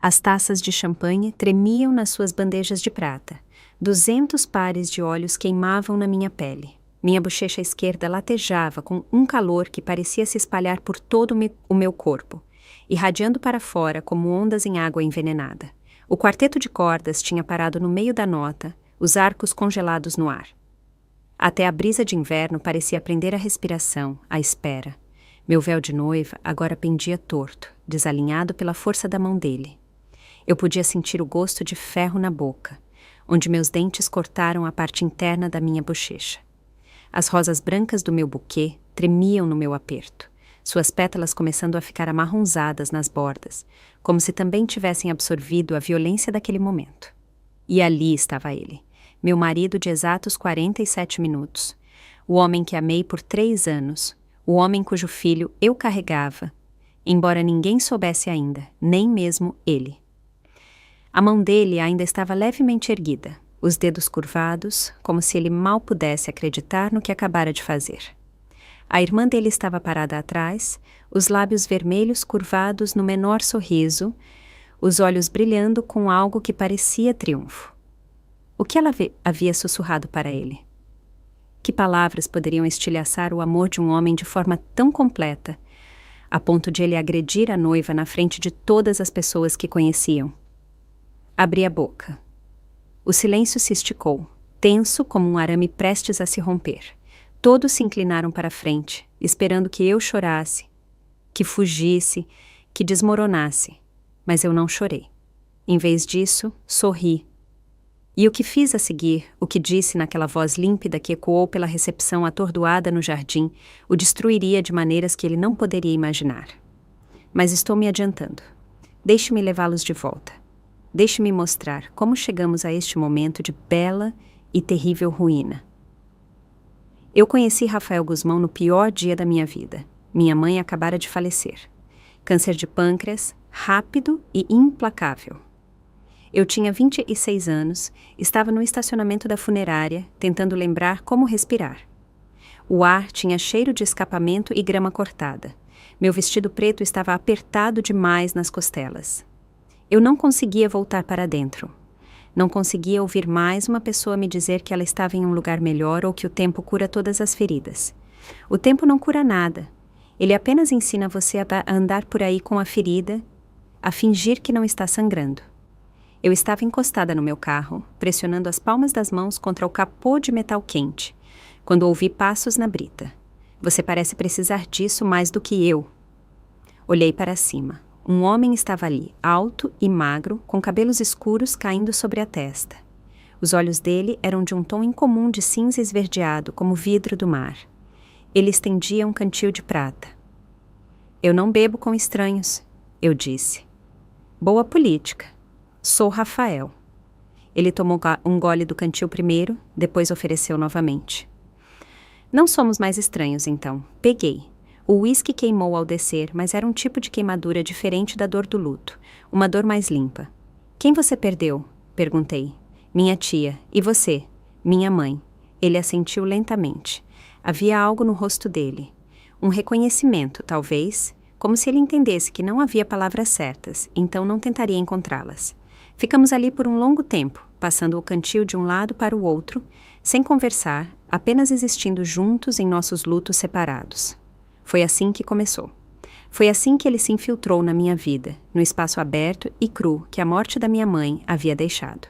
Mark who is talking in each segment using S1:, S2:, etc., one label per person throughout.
S1: As taças de champanhe tremiam nas suas bandejas de prata. 200 pares de olhos queimavam na minha pele. Minha bochecha esquerda latejava com um calor que parecia se espalhar por todo o meu corpo, irradiando para fora como ondas em água envenenada. O quarteto de cordas tinha parado no meio da nota, os arcos congelados no ar. Até a brisa de inverno parecia prender a respiração, à espera. Meu véu de noiva agora pendia torto, desalinhado pela força da mão dele. Eu podia sentir o gosto de ferro na boca, onde meus dentes cortaram a parte interna da minha bochecha. As rosas brancas do meu buquê tremiam no meu aperto, suas pétalas começando a ficar amarronzadas nas bordas, como se também tivessem absorvido a violência daquele momento. E ali estava ele, meu marido de exatos 47 minutos, o homem que amei por 3 anos, o homem cujo filho eu carregava, embora ninguém soubesse ainda, nem mesmo ele. A mão dele ainda estava levemente erguida, os dedos curvados, como se ele mal pudesse acreditar no que acabara de fazer. A irmã dele estava parada atrás, os lábios vermelhos curvados no menor sorriso, os olhos brilhando com algo que parecia triunfo. O que ela havia sussurrado para ele? Que palavras poderiam estilhaçar o amor de um homem de forma tão completa, a ponto de ele agredir a noiva na frente de todas as pessoas que conheciam? Abri a boca. O silêncio se esticou, tenso como um arame prestes a se romper. Todos se inclinaram para a frente, esperando que eu chorasse, que fugisse, que desmoronasse. Mas eu não chorei. Em vez disso, sorri. E o que fiz a seguir, o que disse naquela voz límpida que ecoou pela recepção atordoada no jardim, o destruiria de maneiras que ele não poderia imaginar. Mas estou me adiantando. Deixe-me levá-los de volta. Deixe-me mostrar como chegamos a este momento de bela e terrível ruína. Eu conheci Rafael Guzmão no pior dia da minha vida. Minha mãe acabara de falecer. Câncer de pâncreas, rápido e implacável. Eu tinha 26 anos, estava no estacionamento da funerária, tentando lembrar como respirar. O ar tinha cheiro de escapamento e grama cortada. Meu vestido preto estava apertado demais nas costelas. Eu não conseguia voltar para dentro. Não conseguia ouvir mais uma pessoa me dizer que ela estava em um lugar melhor ou que o tempo cura todas as feridas. O tempo não cura nada. Ele apenas ensina você a andar por aí com a ferida, a fingir que não está sangrando. Eu estava encostada no meu carro, pressionando as palmas das mãos contra o capô de metal quente, quando ouvi passos na brita. Você parece precisar disso mais do que eu. Olhei para cima. Um homem estava ali, alto e magro, com cabelos escuros caindo sobre a testa. Os olhos dele eram de um tom incomum de cinza esverdeado, como vidro do mar. Ele estendia um cantil de prata. Eu não bebo com estranhos, eu disse. Boa política. Sou Rafael. Ele tomou um gole do cantil primeiro, depois ofereceu novamente. Não somos mais estranhos, então. Peguei. O uísque queimou ao descer, mas era um tipo de queimadura diferente da dor do luto. Uma dor mais limpa. Quem você perdeu? Perguntei. Minha tia. E você? Minha mãe. Ele assentiu lentamente. Havia algo no rosto dele. Um reconhecimento, talvez, como se ele entendesse que não havia palavras certas, então não tentaria encontrá-las. Ficamos ali por um longo tempo, passando o cantil de um lado para o outro, sem conversar, apenas existindo juntos em nossos lutos separados. Foi assim que começou. Foi assim que ele se infiltrou na minha vida, no espaço aberto e cru que a morte da minha mãe havia deixado.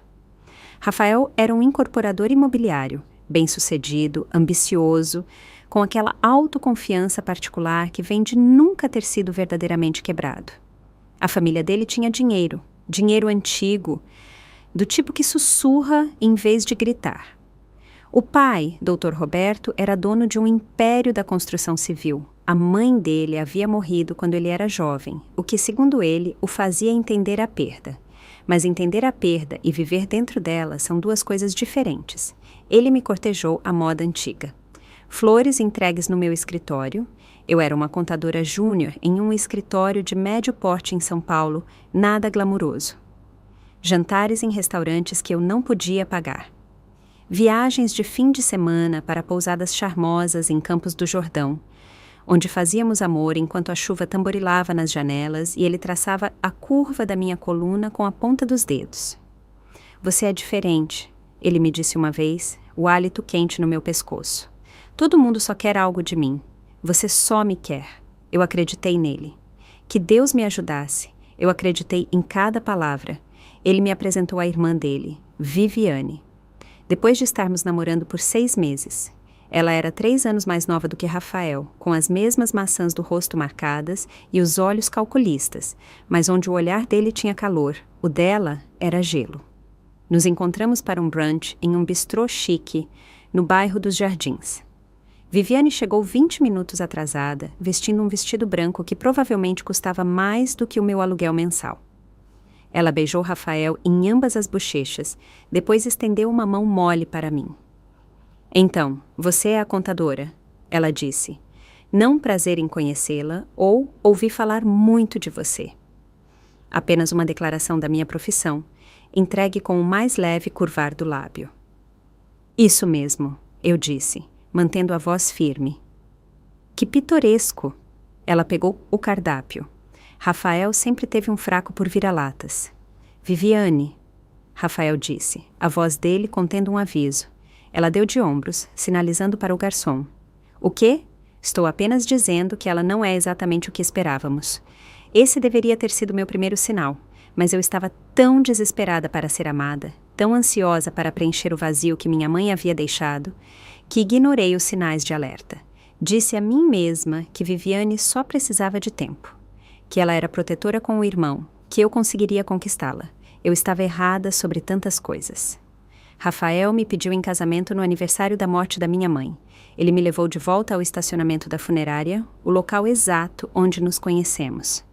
S1: Rafael era um incorporador imobiliário, bem-sucedido, ambicioso, com aquela autoconfiança particular que vem de nunca ter sido verdadeiramente quebrado. A família dele tinha dinheiro, dinheiro antigo, do tipo que sussurra em vez de gritar. O pai, Dr. Roberto, era dono de um império da construção civil. A mãe dele havia morrido quando ele era jovem, o que, segundo ele, o fazia entender a perda. Mas entender a perda e viver dentro dela são duas coisas diferentes. Ele me cortejou à moda antiga. Flores entregues no meu escritório. Eu era uma contadora júnior em um escritório de médio porte em São Paulo, nada glamuroso. Jantares em restaurantes que eu não podia pagar. Viagens de fim de semana para pousadas charmosas em Campos do Jordão. onde fazíamos amor enquanto a chuva tamborilava nas janelas e ele traçava a curva da minha coluna com a ponta dos dedos. Você é diferente, ele me disse uma vez, o hálito quente no meu pescoço. Todo mundo só quer algo de mim. Você só me quer. Eu acreditei nele. Que Deus me ajudasse. Eu acreditei em cada palavra. Ele me apresentou a irmã dele, Viviane. Depois de estarmos namorando por 6 meses, ela era 3 anos mais nova do que Rafael, com as mesmas maçãs do rosto marcadas e os olhos calculistas, mas onde o olhar dele tinha calor, o dela era gelo. Nos encontramos para um brunch em um bistrô chique, no bairro dos Jardins. Viviane chegou 20 minutos atrasada, vestindo um vestido branco que provavelmente custava mais do que o meu aluguel mensal. Ela beijou Rafael em ambas as bochechas, depois estendeu uma mão mole para mim. Então, você é a contadora, ela disse. Não prazer em conhecê-la ou ouvi falar muito de você. Apenas uma declaração da minha profissão, entregue com o mais leve curvar do lábio. Isso mesmo, eu disse, mantendo a voz firme. Que pitoresco! Ela pegou o cardápio. Rafael sempre teve um fraco por vira-latas. Viviane, Rafael disse, a voz dele contendo um aviso. Ela deu de ombros, sinalizando para o garçom. O quê? Estou apenas dizendo que ela não é exatamente o que esperávamos. Esse deveria ter sido meu primeiro sinal, mas eu estava tão desesperada para ser amada, tão ansiosa para preencher o vazio que minha mãe havia deixado, que ignorei os sinais de alerta. Disse a mim mesma que Viviane só precisava de tempo, que ela era protetora com o irmão, que eu conseguiria conquistá-la. Eu estava errada sobre tantas coisas. Rafael me pediu em casamento no aniversário da morte da minha mãe. Ele me levou de volta ao estacionamento da funerária, o local exato onde nos conhecemos.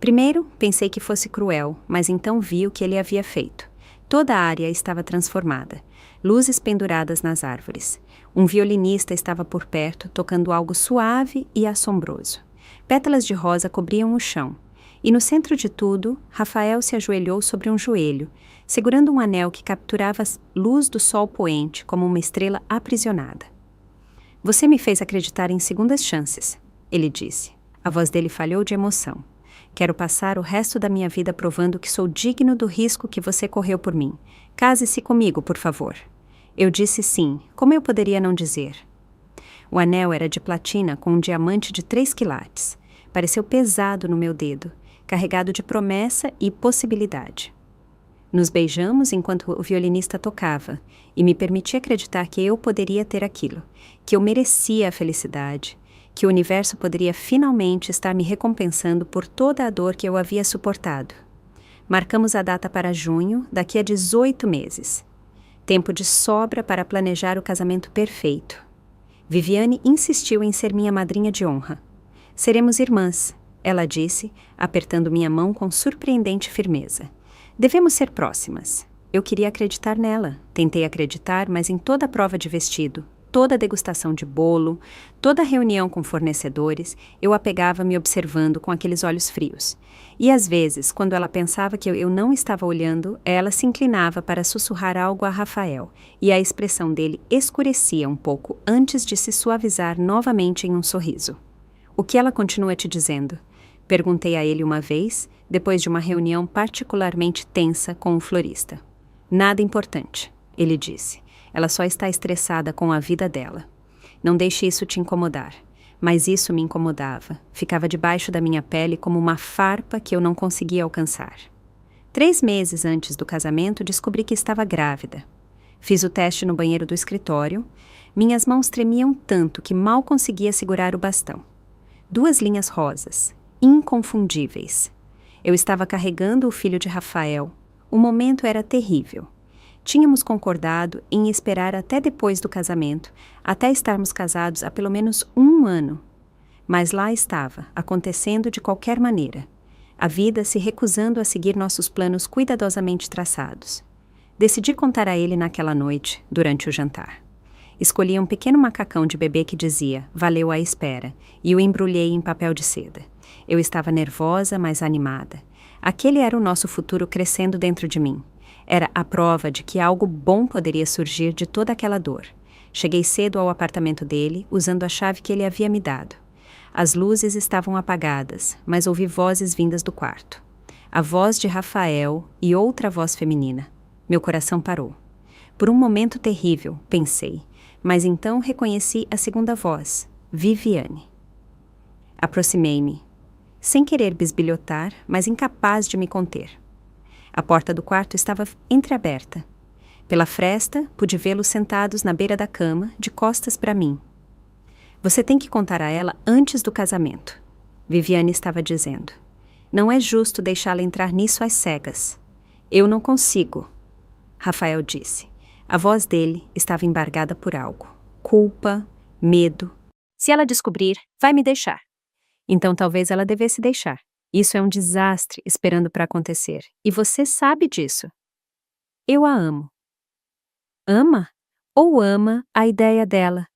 S1: Primeiro, pensei que fosse cruel, mas então vi o que ele havia feito. Toda a área estava transformada. Luzes penduradas nas árvores. Um violinista estava por perto, tocando algo suave e assombroso. Pétalas de rosa cobriam o chão. E no centro de tudo, Rafael se ajoelhou sobre um joelho, segurando um anel que capturava a luz do sol poente como uma estrela aprisionada. Você me fez acreditar em segundas chances, ele disse. A voz dele falhou de emoção. Quero passar o resto da minha vida provando que sou digno do risco que você correu por mim. Case-se comigo, por favor. Eu disse sim. Como eu poderia não dizer? O anel era de platina com um diamante de 3 quilates. Pareceu pesado no meu dedo, carregado de promessa e possibilidade. Nos beijamos enquanto o violinista tocava, e me permiti acreditar que eu poderia ter aquilo, que eu merecia a felicidade, que o universo poderia finalmente estar me recompensando por toda a dor que eu havia suportado. Marcamos a data para junho, daqui a 18 meses. Tempo de sobra para planejar o casamento perfeito. Viviane insistiu em ser minha madrinha de honra. Seremos irmãs, ela disse, apertando minha mão com surpreendente firmeza. Devemos ser próximas. Eu queria acreditar nela. Tentei acreditar, mas em toda a prova de vestido, toda a degustação de bolo, toda a reunião com fornecedores, eu a pegava me observando com aqueles olhos frios. E às vezes, quando ela pensava que eu não estava olhando, ela se inclinava para sussurrar algo a Rafael, e a expressão dele escurecia um pouco antes de se suavizar novamente em um sorriso. O que ela continua te dizendo? Perguntei a ele uma vez, depois de uma reunião particularmente tensa com o florista. Nada importante, ele disse. Ela só está estressada com a vida dela. Não deixe isso te incomodar. Mas isso me incomodava. Ficava debaixo da minha pele como uma farpa que eu não conseguia alcançar. 3 meses antes do casamento, descobri que estava grávida. Fiz o teste no banheiro do escritório. Minhas mãos tremiam tanto que mal conseguia segurar o bastão. 2 linhas rosas, inconfundíveis. Eu estava carregando o filho de Rafael. O momento era terrível. Tínhamos concordado em esperar até depois do casamento, até estarmos casados há pelo menos 1 ano. Mas lá estava, acontecendo de qualquer maneira. A vida se recusando a seguir nossos planos cuidadosamente traçados. Decidi contar a ele naquela noite, durante o jantar. Escolhi um pequeno macacão de bebê que dizia, valeu a espera, e o embrulhei em papel de seda. Eu estava nervosa, mas animada. Aquele era o nosso futuro crescendo dentro de mim. Era a prova de que algo bom poderia surgir de toda aquela dor. Cheguei cedo ao apartamento dele, usando a chave que ele havia me dado. As luzes estavam apagadas, mas ouvi vozes vindas do quarto. A voz de Rafael e outra voz feminina. Meu coração parou. Por um momento terrível, pensei, mas então reconheci a segunda voz, Viviane. Aproximei-me, sem querer bisbilhotar, mas incapaz de me conter. A porta do quarto estava entreaberta. Pela fresta, pude vê-los sentados na beira da cama, de costas para mim. Você tem que contar a ela antes do casamento, Viviane estava dizendo. Não é justo deixá-la entrar nisso às cegas. Eu não consigo, Rafael disse. A voz dele estava embargada por algo. Culpa, medo. Se ela descobrir, vai me deixar. Então talvez ela devesse deixar. Isso é um desastre esperando para acontecer. E você sabe disso. Eu a amo. Ama? Ou ama a ideia dela?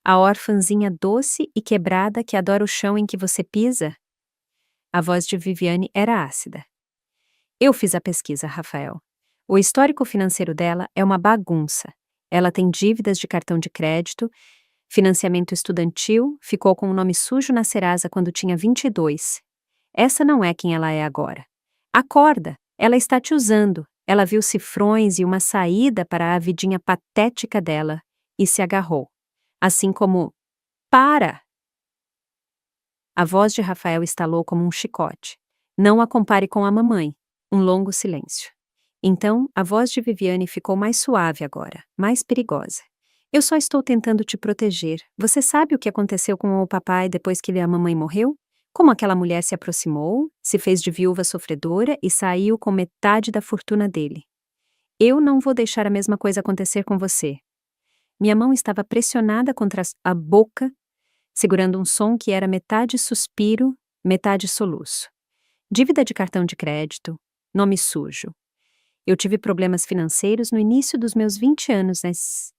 S1: A órfãzinha doce e quebrada que adora o chão em que você pisa? A voz de Viviane era ácida. Eu fiz a pesquisa, Rafael. O histórico financeiro dela é uma bagunça. Ela tem dívidas de cartão de crédito, financiamento estudantil, ficou com o nome sujo na Serasa quando tinha 22. Essa não é quem ela é agora. Acorda, ela está te usando. Ela viu cifrões e uma saída para a vidinha patética dela e se agarrou. Assim como, para! A voz de Rafael estalou como um chicote. Não a compare com a mamãe. Um longo silêncio. Então, a voz de Viviane ficou mais suave agora, mais perigosa. Eu só estou tentando te proteger. Você sabe o que aconteceu com o papai depois que a mamãe morreu? Como aquela mulher se aproximou, se fez de viúva sofredora e saiu com metade da fortuna dele. Eu não vou deixar a mesma coisa acontecer com você. Minha mão estava pressionada contra a boca, segurando um som que era metade suspiro, metade soluço. Dívida de cartão de crédito, nome sujo. Eu tive problemas financeiros no início dos meus 20 anos, né?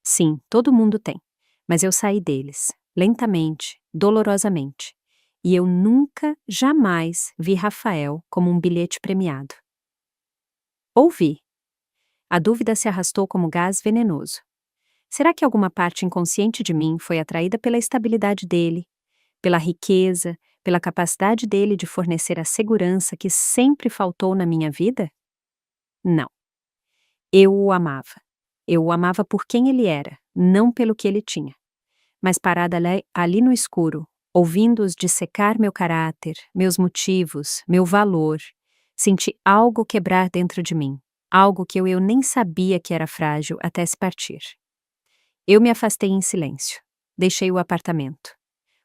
S1: Sim, todo mundo tem. Mas eu saí deles, lentamente, dolorosamente. E eu nunca, jamais vi Rafael como um bilhete premiado. Ouvi. A dúvida se arrastou como gás venenoso. Será que alguma parte inconsciente de mim foi atraída pela estabilidade dele, pela riqueza, pela capacidade dele de fornecer a segurança que sempre faltou na minha vida? Não. Eu o amava. Eu o amava por quem ele era, não pelo que ele tinha. Mas parada ali no escuro, ouvindo-os dissecar meu caráter, meus motivos, meu valor, senti algo quebrar dentro de mim, algo que eu nem sabia que era frágil até se partir. Eu me afastei em silêncio. Deixei o apartamento.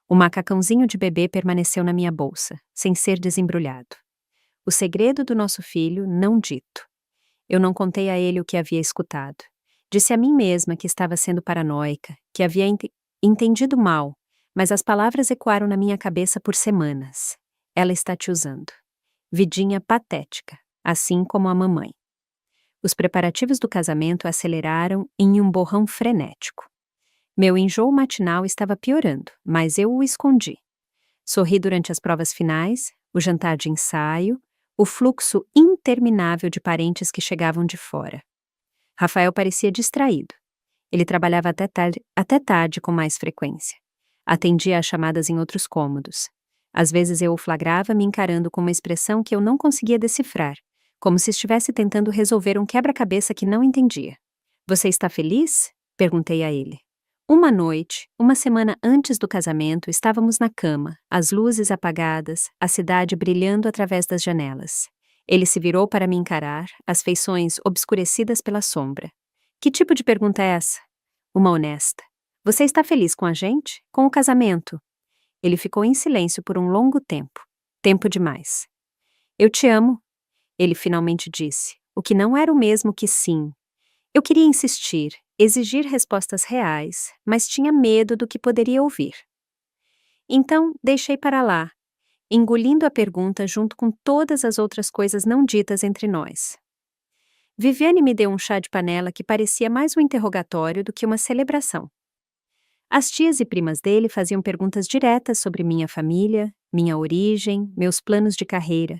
S1: O macacãozinho de bebê permaneceu na minha bolsa, sem ser desembrulhado. O segredo do nosso filho não dito. Eu não contei a ele o que havia escutado. Disse a mim mesma que estava sendo paranoica, que havia entendido mal, mas as palavras ecoaram na minha cabeça por semanas. Ela está te usando. Vidinha patética, assim como a mamãe. Os preparativos do casamento aceleraram em um borrão frenético. Meu enjoo matinal estava piorando, mas eu o escondi. Sorri durante as provas finais, o jantar de ensaio, o fluxo interminável de parentes que chegavam de fora. Rafael parecia distraído. Ele trabalhava até tarde com mais frequência. Atendia às chamadas em outros cômodos. Às vezes eu o flagrava me encarando com uma expressão que eu não conseguia decifrar, como se estivesse tentando resolver um quebra-cabeça que não entendia. Você está feliz? Perguntei a ele. Uma noite, uma semana antes do casamento, estávamos na cama, as luzes apagadas, a cidade brilhando através das janelas. Ele se virou para me encarar, as feições obscurecidas pela sombra. Que tipo de pergunta é essa? Uma honesta. Você está feliz com a gente? Com o casamento? Ele ficou em silêncio por um longo tempo. Tempo demais. Eu te amo, ele finalmente disse, o que não era o mesmo que sim. Eu queria insistir, exigir respostas reais, mas tinha medo do que poderia ouvir. Então, deixei para lá, engolindo a pergunta junto com todas as outras coisas não ditas entre nós. Viviane me deu um chá de panela que parecia mais um interrogatório do que uma celebração. As tias e primas dele faziam perguntas diretas sobre minha família, minha origem, meus planos de carreira.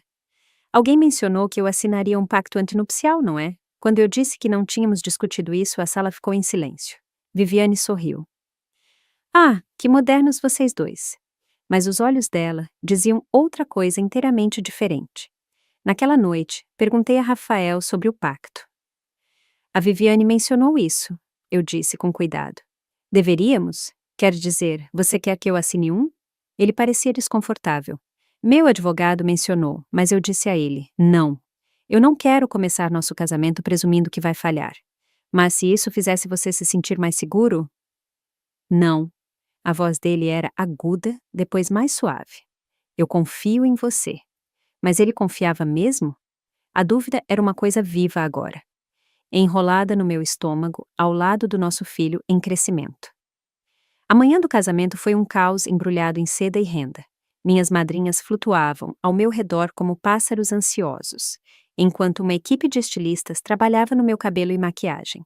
S1: Alguém mencionou que eu assinaria um pacto antinupcial, não é? Quando eu disse que não tínhamos discutido isso, a sala ficou em silêncio. Viviane sorriu. Ah, que modernos vocês dois. Mas os olhos dela diziam outra coisa inteiramente diferente. Naquela noite, perguntei a Rafael sobre o pacto. A Viviane mencionou isso, eu disse com cuidado. Deveríamos? Quer dizer, você quer que eu assine um? Ele parecia desconfortável. Meu advogado mencionou, mas eu disse a ele, não. Eu não quero começar nosso casamento presumindo que vai falhar. Mas se isso fizesse você se sentir mais seguro? Não. A voz dele era aguda, depois mais suave. Eu confio em você. Mas ele confiava mesmo? A dúvida era uma coisa viva agora. Enrolada no meu estômago, ao lado do nosso filho em crescimento. A manhã do casamento foi um caos embrulhado em seda e renda. Minhas madrinhas flutuavam ao meu redor como pássaros ansiosos, enquanto uma equipe de estilistas trabalhava no meu cabelo e maquiagem.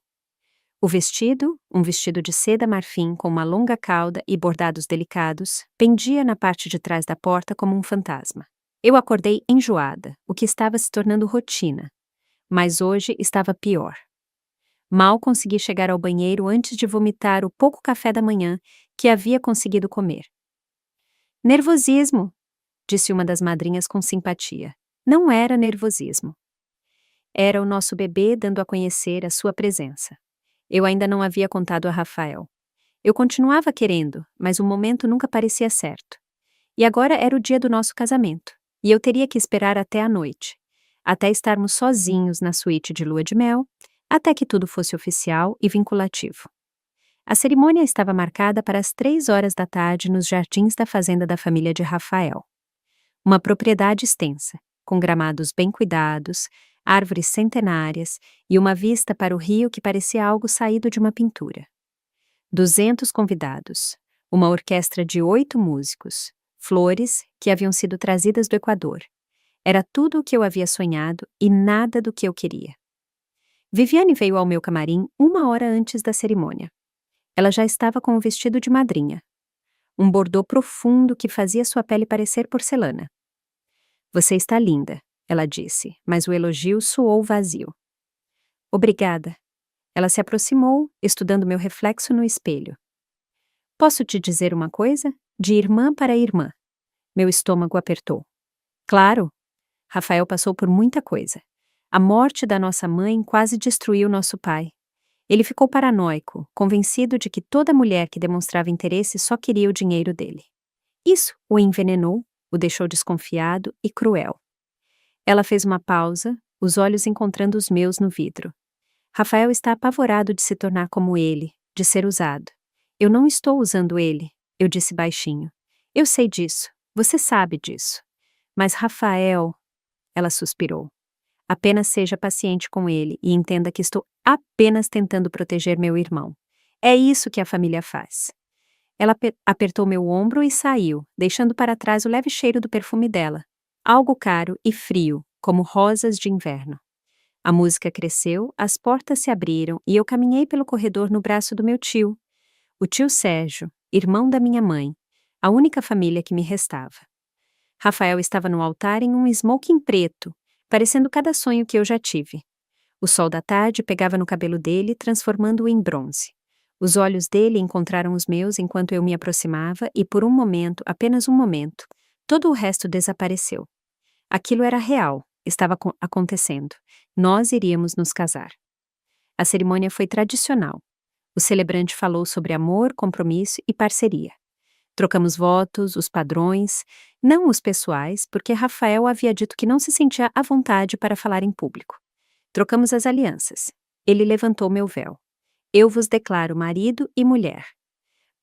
S1: O vestido, um vestido de seda marfim com uma longa cauda e bordados delicados, pendia na parte de trás da porta como um fantasma. Eu acordei enjoada, o que estava se tornando rotina. Mas hoje estava pior. Mal consegui chegar ao banheiro antes de vomitar o pouco café da manhã que havia conseguido comer. Nervosismo, disse uma das madrinhas com simpatia. Não era nervosismo. Era o nosso bebê dando a conhecer a sua presença. Eu ainda não havia contado a Rafael. Eu continuava querendo, mas o momento nunca parecia certo. E agora era o dia do nosso casamento, e eu teria que esperar até a noite, até estarmos sozinhos na suíte de lua de mel, até que tudo fosse oficial e vinculativo. A cerimônia estava marcada para as 3 horas da tarde nos jardins da fazenda da família de Rafael. Uma propriedade extensa, com gramados bem cuidados, árvores centenárias e uma vista para o rio que parecia algo saído de uma pintura. 200 convidados, uma orquestra de 8 músicos, flores que haviam sido trazidas do Equador. Era tudo o que eu havia sonhado e nada do que eu queria. Viviane veio ao meu camarim 1 hora antes da cerimônia. Ela já estava com um vestido de madrinha. Um bordô profundo que fazia sua pele parecer porcelana. Você está linda, ela disse, mas o elogio soou vazio. Obrigada. Ela se aproximou, estudando meu reflexo no espelho. Posso te dizer uma coisa? De irmã para irmã. Meu estômago apertou. Claro. Rafael passou por muita coisa. A morte da nossa mãe quase destruiu nosso pai. Ele ficou paranoico, convencido de que toda mulher que demonstrava interesse só queria o dinheiro dele. Isso o envenenou, o deixou desconfiado e cruel. Ela fez uma pausa, os olhos encontrando os meus no vidro. Rafael está apavorado de se tornar como ele, de ser usado. Eu não estou usando ele, eu disse baixinho. Eu sei disso, você sabe disso. Mas Rafael... Ela suspirou. Apenas seja paciente com ele e entenda que estou apenas tentando proteger meu irmão. É isso que a família faz. Ela apertou meu ombro e saiu, deixando para trás o leve cheiro do perfume dela. Algo caro e frio, como rosas de inverno. A música cresceu, as portas se abriram e eu caminhei pelo corredor no braço do meu tio. O tio Sérgio, irmão da minha mãe, a única família que me restava. Rafael estava no altar em um smoking preto, parecendo cada sonho que eu já tive. O sol da tarde pegava no cabelo dele, transformando-o em bronze. Os olhos dele encontraram os meus enquanto eu me aproximava e por um momento, apenas um momento, todo o resto desapareceu. Aquilo era real, estava acontecendo. Nós iríamos nos casar. A cerimônia foi tradicional. O celebrante falou sobre amor, compromisso e parceria. Trocamos votos, os padrões, não os pessoais, porque Rafael havia dito que não se sentia à vontade para falar em público. Trocamos as alianças. Ele levantou meu véu. Eu vos declaro marido e mulher.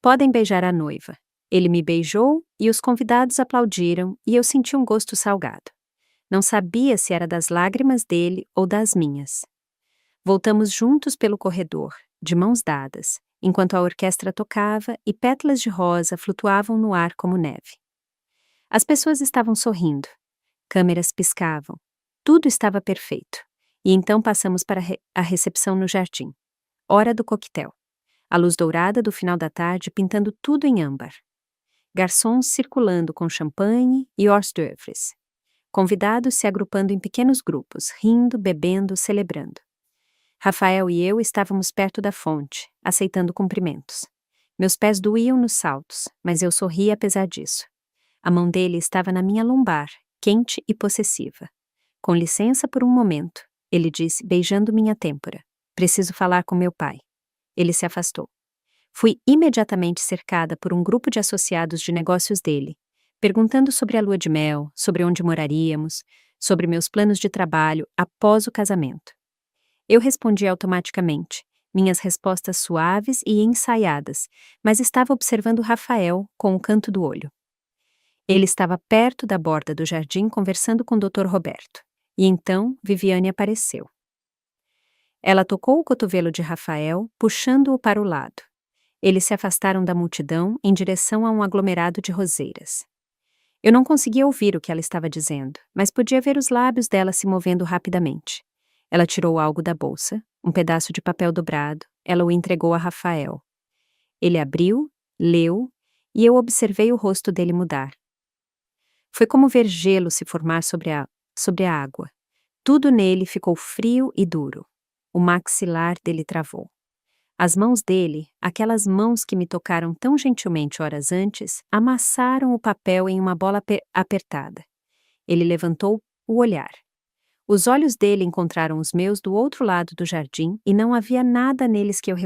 S1: Podem beijar a noiva. Ele me beijou e os convidados aplaudiram e eu senti um gosto salgado. Não sabia se era das lágrimas dele ou das minhas. Voltamos juntos pelo corredor, de mãos dadas, enquanto a orquestra tocava e pétalas de rosa flutuavam no ar como neve. As pessoas estavam sorrindo. Câmeras piscavam. Tudo estava perfeito. E então passamos para a recepção no jardim. Hora do coquetel. A luz dourada do final da tarde pintando tudo em âmbar. Garçons circulando com champanhe e hors d'oeuvres. Convidados se agrupando em pequenos grupos, rindo, bebendo, celebrando. Rafael e eu estávamos perto da fonte, aceitando cumprimentos. Meus pés doíam nos saltos, mas eu sorria apesar disso. A mão dele estava na minha lombar, quente e possessiva. Com licença por um momento, ele disse, beijando minha têmpora. Preciso falar com meu pai. Ele se afastou. Fui imediatamente cercada por um grupo de associados de negócios dele, perguntando sobre a lua de mel, sobre onde moraríamos, sobre meus planos de trabalho após o casamento. Eu respondi automaticamente, minhas respostas suaves e ensaiadas, mas estava observando Rafael com o canto do olho. Ele estava perto da borda do jardim conversando com o Dr. Roberto. E então Viviane apareceu. Ela tocou o cotovelo de Rafael, puxando-o para o lado. Eles se afastaram da multidão em direção a um aglomerado de roseiras. Eu não conseguia ouvir o que ela estava dizendo, mas podia ver os lábios dela se movendo rapidamente. Ela tirou algo da bolsa, um pedaço de papel dobrado, ela o entregou a Rafael. Ele abriu, leu, e eu observei o rosto dele mudar. Foi como ver gelo se formar sobre a água. Tudo nele ficou frio e duro. O maxilar dele travou. As mãos dele, aquelas mãos que me tocaram tão gentilmente horas antes, amassaram o papel em uma bola apertada. Ele levantou o olhar. Os olhos dele encontraram os meus do outro lado do jardim e não havia nada neles que eu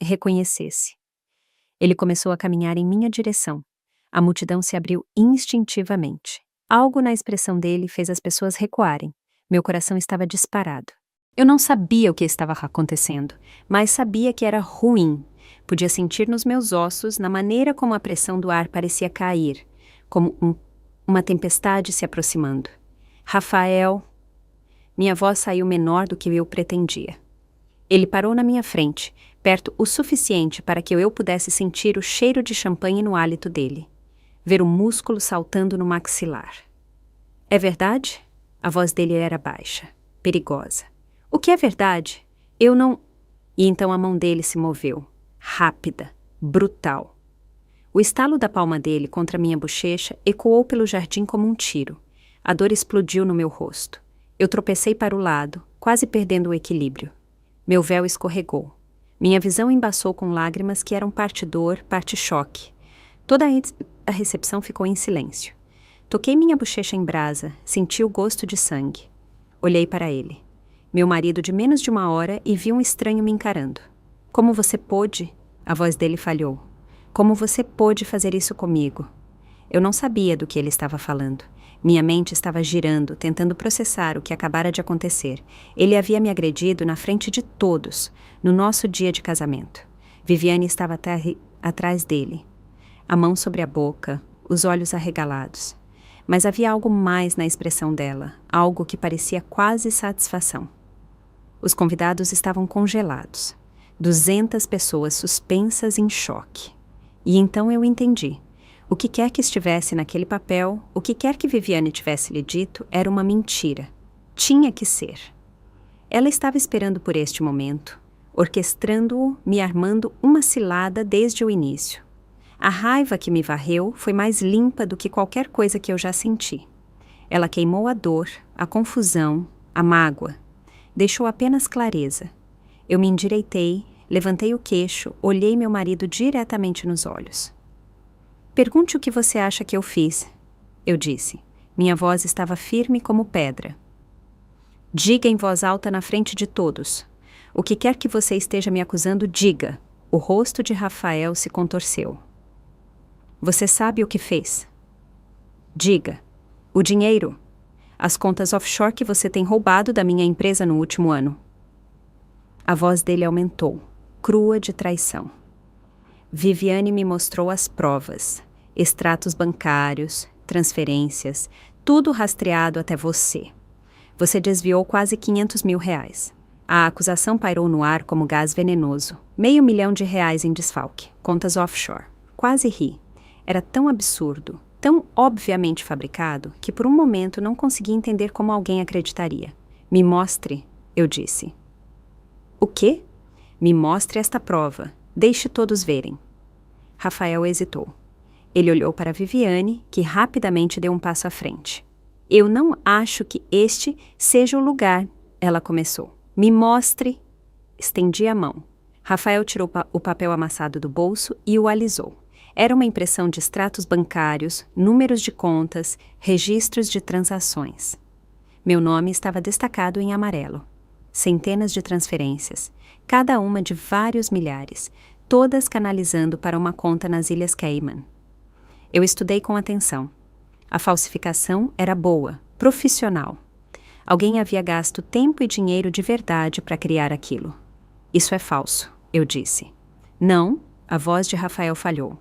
S1: reconhecesse. Ele começou a caminhar em minha direção. A multidão se abriu instintivamente. Algo na expressão dele fez as pessoas recuarem. Meu coração estava disparado. Eu não sabia o que estava acontecendo, mas sabia que era ruim. Podia sentir nos meus ossos, na maneira como a pressão do ar parecia cair, como uma tempestade se aproximando. Rafael... Minha voz saiu menor do que eu pretendia. Ele parou na minha frente, perto o suficiente para que eu pudesse sentir o cheiro de champanhe no hálito dele, ver o músculo saltando no maxilar. É verdade? A voz dele era baixa, perigosa. O que é verdade? Eu não... E então a mão dele se moveu, rápida, brutal. O estalo da palma dele contra minha bochecha ecoou pelo jardim como um tiro. A dor explodiu no meu rosto. Eu tropecei para o lado, quase perdendo o equilíbrio. Meu véu escorregou. Minha visão embaçou com lágrimas que eram parte dor, parte choque. Toda a recepção ficou em silêncio. Toquei minha bochecha em brasa, senti o gosto de sangue. Olhei para ele. Meu marido de menos de uma hora e vi um estranho me encarando. Como você pôde? A voz dele falhou. Como você pôde fazer isso comigo? Eu não sabia do que ele estava falando. Minha mente estava girando, tentando processar o que acabara de acontecer. Ele havia me agredido na frente de todos, no nosso dia de casamento. Viviane estava atrás dele, a mão sobre a boca, os olhos arregalados. Mas havia algo mais na expressão dela, algo que parecia quase satisfação. Os convidados estavam congelados. 200 pessoas suspensas em choque. E então eu entendi. O que quer que estivesse naquele papel, o que quer que Viviane tivesse lhe dito, era uma mentira. Tinha que ser. Ela estava esperando por este momento, orquestrando-o, me armando uma cilada desde o início. A raiva que me varreu foi mais limpa do que qualquer coisa que eu já senti. Ela queimou a dor, a confusão, a mágoa. Deixou apenas clareza. Eu me endireitei, levantei o queixo, olhei meu marido diretamente nos olhos. Pergunte o que você acha que eu fiz, eu disse. Minha voz estava firme como pedra. Diga em voz alta na frente de todos. O que quer que você esteja me acusando, diga. O rosto de Rafael se contorceu. Você sabe o que fez? Diga. O dinheiro. As contas offshore que você tem roubado da minha empresa no último ano. A voz dele aumentou, crua de traição. Viviane me mostrou as provas. Extratos bancários, transferências, tudo rastreado até você. Você desviou quase R$500 mil. A acusação pairou no ar como gás venenoso. R$500 mil em desfalque, contas offshore. Quase ri. Era tão absurdo, tão obviamente fabricado, que por um momento não consegui entender como alguém acreditaria. Me mostre, eu disse. O quê? Me mostre esta prova. Deixe todos verem. Rafael hesitou. Ele olhou para Viviane, que rapidamente deu um passo à frente. Eu não acho que este seja o lugar, ela começou. Me mostre. Estendi a mão. Rafael tirou o papel amassado do bolso e o alisou. Era uma impressão de extratos bancários, números de contas, registros de transações. Meu nome estava destacado em amarelo. Centenas de transferências, cada uma de vários milhares, todas canalizando para uma conta nas Ilhas Cayman. Eu estudei com atenção. A falsificação era boa, profissional. Alguém havia gasto tempo e dinheiro de verdade para criar aquilo. Isso é falso, eu disse. Não, a voz de Rafael falhou.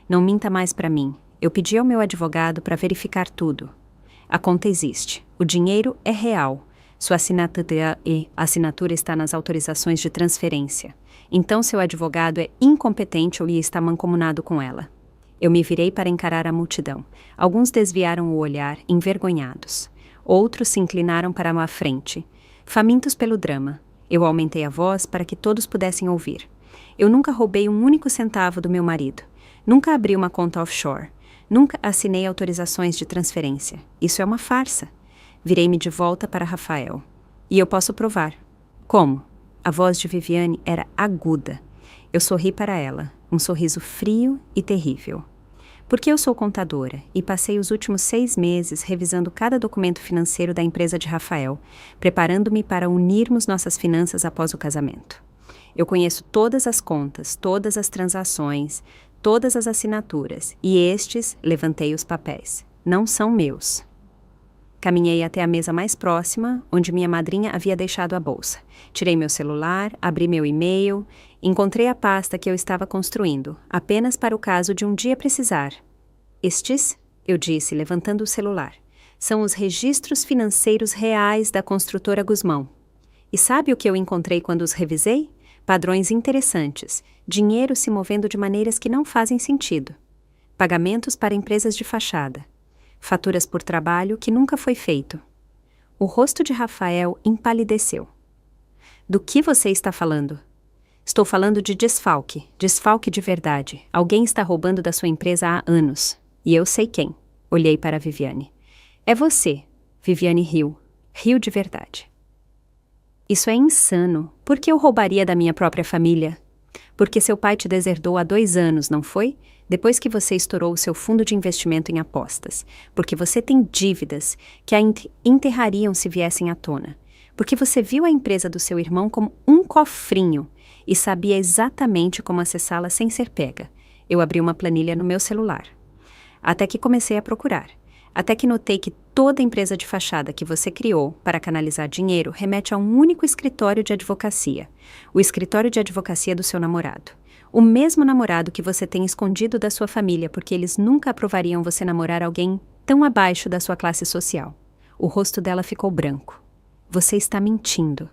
S1: Não minta mais para mim. Eu pedi ao meu advogado para verificar tudo. A conta existe. O dinheiro é real. Sua assinatura está nas autorizações de transferência. Então seu advogado é incompetente ou está mancomunado com ela. Eu me virei para encarar a multidão. Alguns desviaram o olhar, envergonhados. Outros se inclinaram para a frente, famintos pelo drama. Eu aumentei a voz para que todos pudessem ouvir. Eu nunca roubei um único centavo do meu marido. Nunca abri uma conta offshore. Nunca assinei autorizações de transferência. Isso é uma farsa. Virei-me de volta para Rafael. E eu posso provar. Como? A voz de Viviane era aguda. Eu sorri para ela, um sorriso frio e terrível. Porque eu sou contadora e passei os últimos 6 meses revisando cada documento financeiro da empresa de Rafael, preparando-me para unirmos nossas finanças após o casamento. Eu conheço todas as contas, todas as transações, todas as assinaturas, e levantei os papéis. Não são meus. Caminhei até a mesa mais próxima, onde minha madrinha havia deixado a bolsa. Tirei meu celular, abri meu e-mail, encontrei a pasta que eu estava construindo, apenas para o caso de um dia precisar. Eu disse, levantando o celular, são os registros financeiros reais da construtora Guzmão. E sabe o que eu encontrei quando os revisei? Padrões interessantes, dinheiro se movendo de maneiras que não fazem sentido. Pagamentos para empresas de fachada. Faturas por trabalho que nunca foi feito. O rosto de Rafael empalideceu. Do que você está falando? Estou falando de desfalque de verdade. Alguém está roubando da sua empresa há anos. E eu sei quem. Olhei para Viviane. É você. Viviane riu. Riu de verdade. Isso é insano. Por que eu roubaria da minha própria família? Porque seu pai te deserdou há 2 anos, não foi? Depois que você estourou o seu fundo de investimento em apostas. Porque você tem dívidas que a enterrariam se viessem à tona. Porque você viu a empresa do seu irmão como um cofrinho e sabia exatamente como acessá-la sem ser pega. Eu abri uma planilha no meu celular. Até que comecei a procurar. Até que notei que toda empresa de fachada que você criou para canalizar dinheiro remete a um único escritório de advocacia. O escritório de advocacia do seu namorado. O mesmo namorado que você tem escondido da sua família porque eles nunca aprovariam você namorar alguém tão abaixo da sua classe social. O rosto dela ficou branco. Você está mentindo.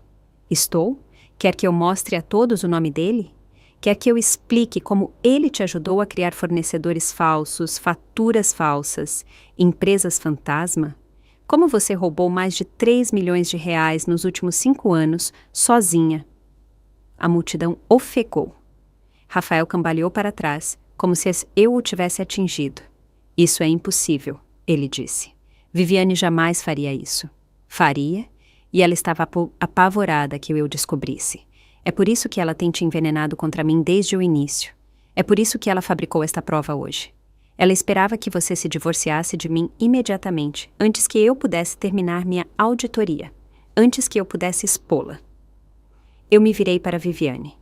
S1: Estou? Quer que eu mostre a todos o nome dele? Quer que eu explique como ele te ajudou a criar fornecedores falsos, faturas falsas, empresas fantasma? Como você roubou mais de 3 milhões de reais nos últimos 5 anos, sozinha? A multidão ofegou. Rafael cambaleou para trás, como se eu o tivesse atingido. Isso é impossível, ele disse. Viviane jamais faria isso. Faria, e ela estava apavorada que eu descobrisse. É por isso que ela tem te envenenado contra mim desde o início. É por isso que ela fabricou esta prova hoje. Ela esperava que você se divorciasse de mim imediatamente, antes que eu pudesse terminar minha auditoria, antes que eu pudesse expô-la. Eu me virei para Viviane.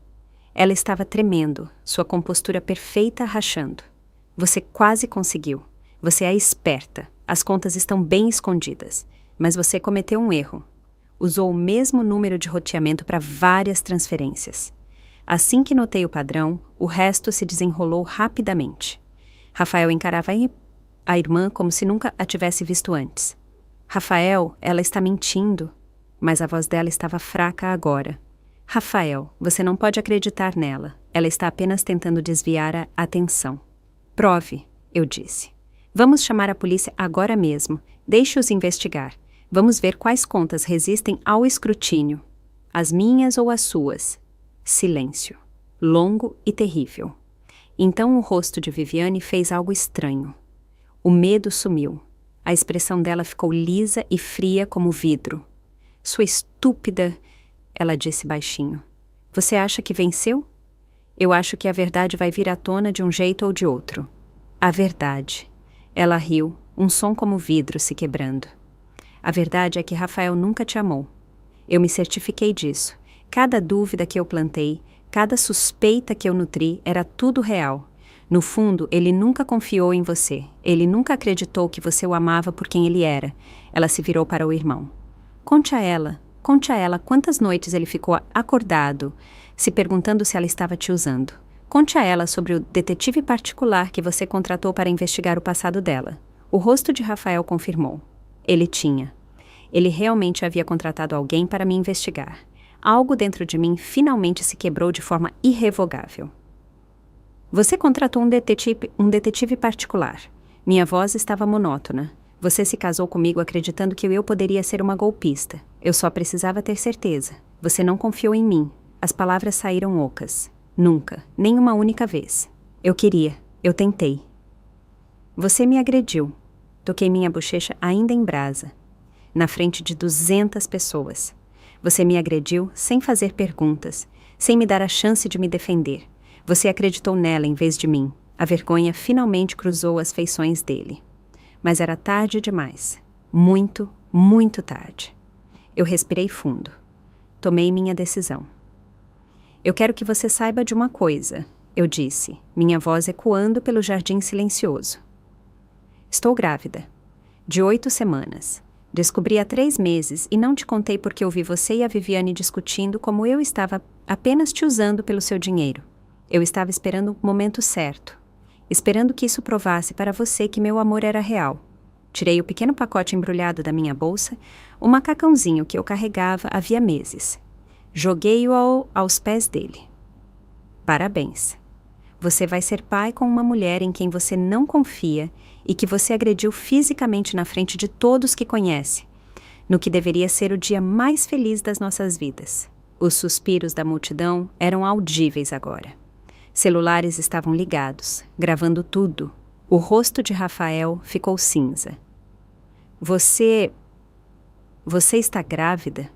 S1: Ela estava tremendo, sua compostura perfeita rachando. Você quase conseguiu. Você é esperta. As contas estão bem escondidas. Mas você cometeu um erro. Usou o mesmo número de roteamento para várias transferências. Assim que notei o padrão, o resto se desenrolou rapidamente. Rafael encarava a irmã como se nunca a tivesse visto antes. Rafael, ela está mentindo. Mas a voz dela estava fraca agora. Rafael, você não pode acreditar nela. Ela está apenas tentando desviar a atenção. Prove, eu disse. Vamos chamar a polícia agora mesmo. Deixe-os investigar. Vamos ver quais contas resistem ao escrutínio. As minhas ou as suas? Silêncio. Longo e terrível. Então o rosto de Viviane fez algo estranho. O medo sumiu. A expressão dela ficou lisa e fria como vidro. Sua estúpida... Ela disse baixinho. Você acha que venceu? Eu acho que a verdade vai vir à tona de um jeito ou de outro. A verdade. Ela riu, um som como vidro se quebrando. A verdade é que Rafael nunca te amou. Eu me certifiquei disso. Cada dúvida que eu plantei, cada suspeita que eu nutri, era tudo real. No fundo, ele nunca confiou em você. Ele nunca acreditou que você o amava por quem ele era. Ela se virou para o irmão. Conte a ela quantas noites ele ficou acordado, se perguntando se ela estava te usando. Conte a ela sobre o detetive particular que você contratou para investigar o passado dela. O rosto de Rafael confirmou. Ele tinha. Ele realmente havia contratado alguém para me investigar. Algo dentro de mim finalmente se quebrou de forma irrevogável. Você contratou um detetive particular. Minha voz estava monótona. Você se casou comigo acreditando que eu poderia ser uma golpista. Eu só precisava ter certeza. Você não confiou em mim. As palavras saíram ocas. Nunca, nem uma única vez. Eu queria. Eu tentei. Você me agrediu. Toquei minha bochecha ainda em brasa. Na frente de 200 pessoas. Você me agrediu sem fazer perguntas, sem me dar a chance de me defender. Você acreditou nela em vez de mim. A vergonha finalmente cruzou as feições dele. Mas era tarde demais. Muito, muito tarde. Eu respirei fundo. Tomei minha decisão. Eu quero que você saiba de uma coisa, eu disse, minha voz ecoando pelo jardim silencioso. Estou grávida. De 8 semanas. Descobri há 3 meses e não te contei porque ouvi você e a Viviane discutindo como eu estava apenas te usando pelo seu dinheiro. Eu estava esperando o momento certo. Esperando que isso provasse para você que meu amor era real. Tirei o pequeno pacote embrulhado da minha bolsa, o macacãozinho que eu carregava havia meses. Joguei-o aos pés dele. Parabéns. Você vai ser pai com uma mulher em quem você não confia e que você agrediu fisicamente na frente de todos que conhece, no que deveria ser o dia mais feliz das nossas vidas. Os suspiros da multidão eram audíveis agora. Celulares estavam ligados, gravando tudo. O rosto de Rafael ficou cinza. Você está grávida?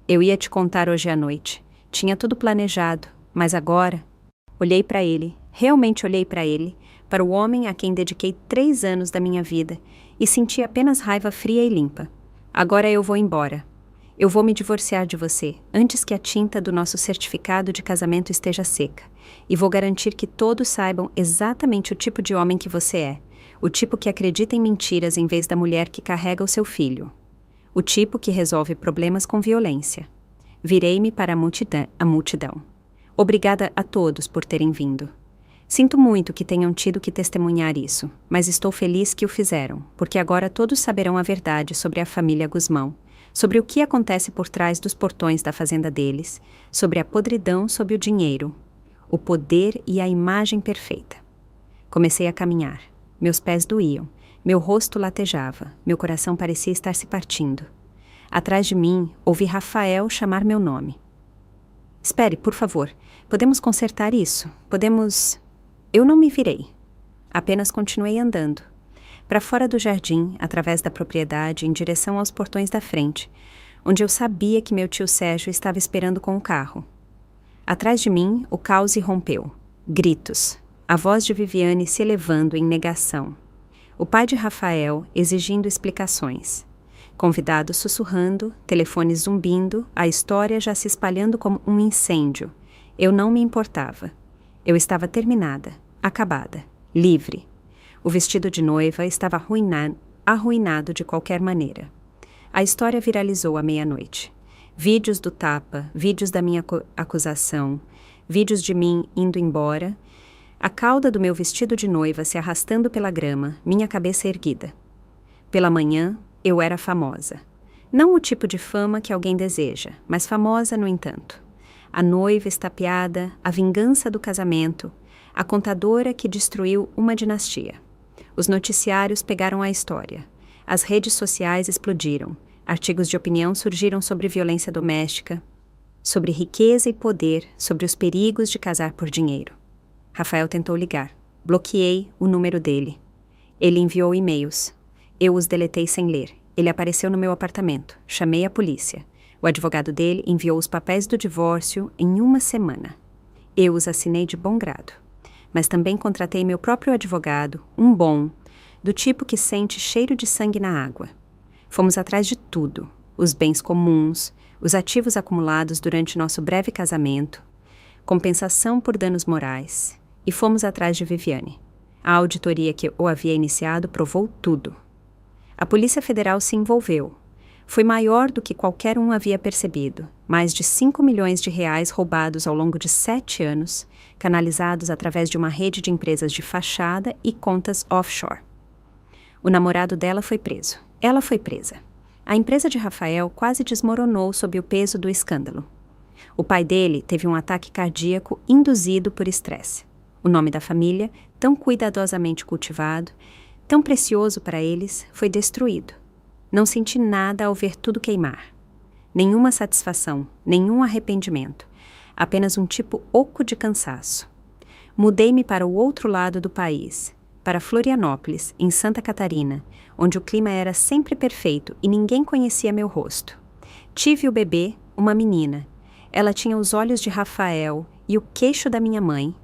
S1: Eu ia te contar hoje à noite. Tinha tudo planejado, mas agora... Olhei para ele, realmente olhei para ele, para o homem a quem dediquei 3 anos da minha vida, e senti apenas raiva fria e limpa. Agora eu vou embora. Eu vou me divorciar de você, antes que a tinta do nosso certificado de casamento esteja seca, e vou garantir que todos saibam exatamente o tipo de homem que você é, o tipo que acredita em mentiras em vez da mulher que carrega o seu filho, o tipo que resolve problemas com violência. Virei-me para a multidão. Obrigada a todos por terem vindo. Sinto muito que tenham tido que testemunhar isso, mas estou feliz que o fizeram, porque agora todos saberão a verdade sobre a família Guzmão, sobre o que acontece por trás dos portões da fazenda deles, sobre a podridão sob o dinheiro, o poder e a imagem perfeita. Comecei a caminhar. Meus pés doíam, meu rosto latejava, meu coração parecia estar se partindo. Atrás de mim, ouvi Rafael chamar meu nome. Espere, por favor. Podemos consertar isso? Podemos... Eu não me virei. Apenas continuei andando. Para fora do jardim, através da propriedade, em direção aos portões da frente, onde eu sabia que meu tio Sérgio estava esperando com o carro. Atrás de mim, o caos irrompeu. Gritos. A voz de Viviane se elevando em negação. O pai de Rafael exigindo explicações. Convidados sussurrando, telefones zumbindo, a história já se espalhando como um incêndio. Eu não me importava. Eu estava terminada, acabada, livre. O vestido de noiva estava arruinado de qualquer maneira. A história viralizou à meia-noite. Vídeos do tapa, vídeos da minha acusação, vídeos de mim indo embora, a cauda do meu vestido de noiva se arrastando pela grama, minha cabeça erguida. Pela manhã, eu era famosa. Não o tipo de fama que alguém deseja, mas famosa no entanto. A noiva estapeada, a vingança do casamento, a contadora que destruiu uma dinastia. Os noticiários pegaram a história. As redes sociais explodiram. Artigos de opinião surgiram sobre violência doméstica, sobre riqueza e poder, sobre os perigos de casar por dinheiro. Rafael tentou ligar. Bloqueei o número dele. Ele enviou e-mails. Eu os deletei sem ler. Ele apareceu no meu apartamento. Chamei a polícia. O advogado dele enviou os papéis do divórcio em 1 semana. Eu os assinei de bom grado. Mas também contratei meu próprio advogado, do tipo que sente cheiro de sangue na água. Fomos atrás de tudo: os bens comuns, os ativos acumulados durante nosso breve casamento, compensação por danos morais, e fomos atrás de Viviane. A auditoria que eu havia iniciado provou tudo. A Polícia Federal se envolveu. Foi maior do que qualquer um havia percebido. Mais de 5 milhões de reais roubados ao longo de 7 anos, canalizados através de uma rede de empresas de fachada e contas offshore. O namorado dela foi preso. Ela foi presa. A empresa de Rafael quase desmoronou sob o peso do escândalo. O pai dele teve um ataque cardíaco induzido por estresse. O nome da família, tão cuidadosamente cultivado, tão precioso para eles, foi destruído. Não senti nada ao ver tudo queimar. Nenhuma satisfação, nenhum arrependimento. Apenas um tipo oco de cansaço. Mudei-me para o outro lado do país, para Florianópolis, em Santa Catarina, onde o clima era sempre perfeito e ninguém conhecia meu rosto. Tive o bebê, uma menina. Ela tinha os olhos de Rafael e o queixo da minha mãe,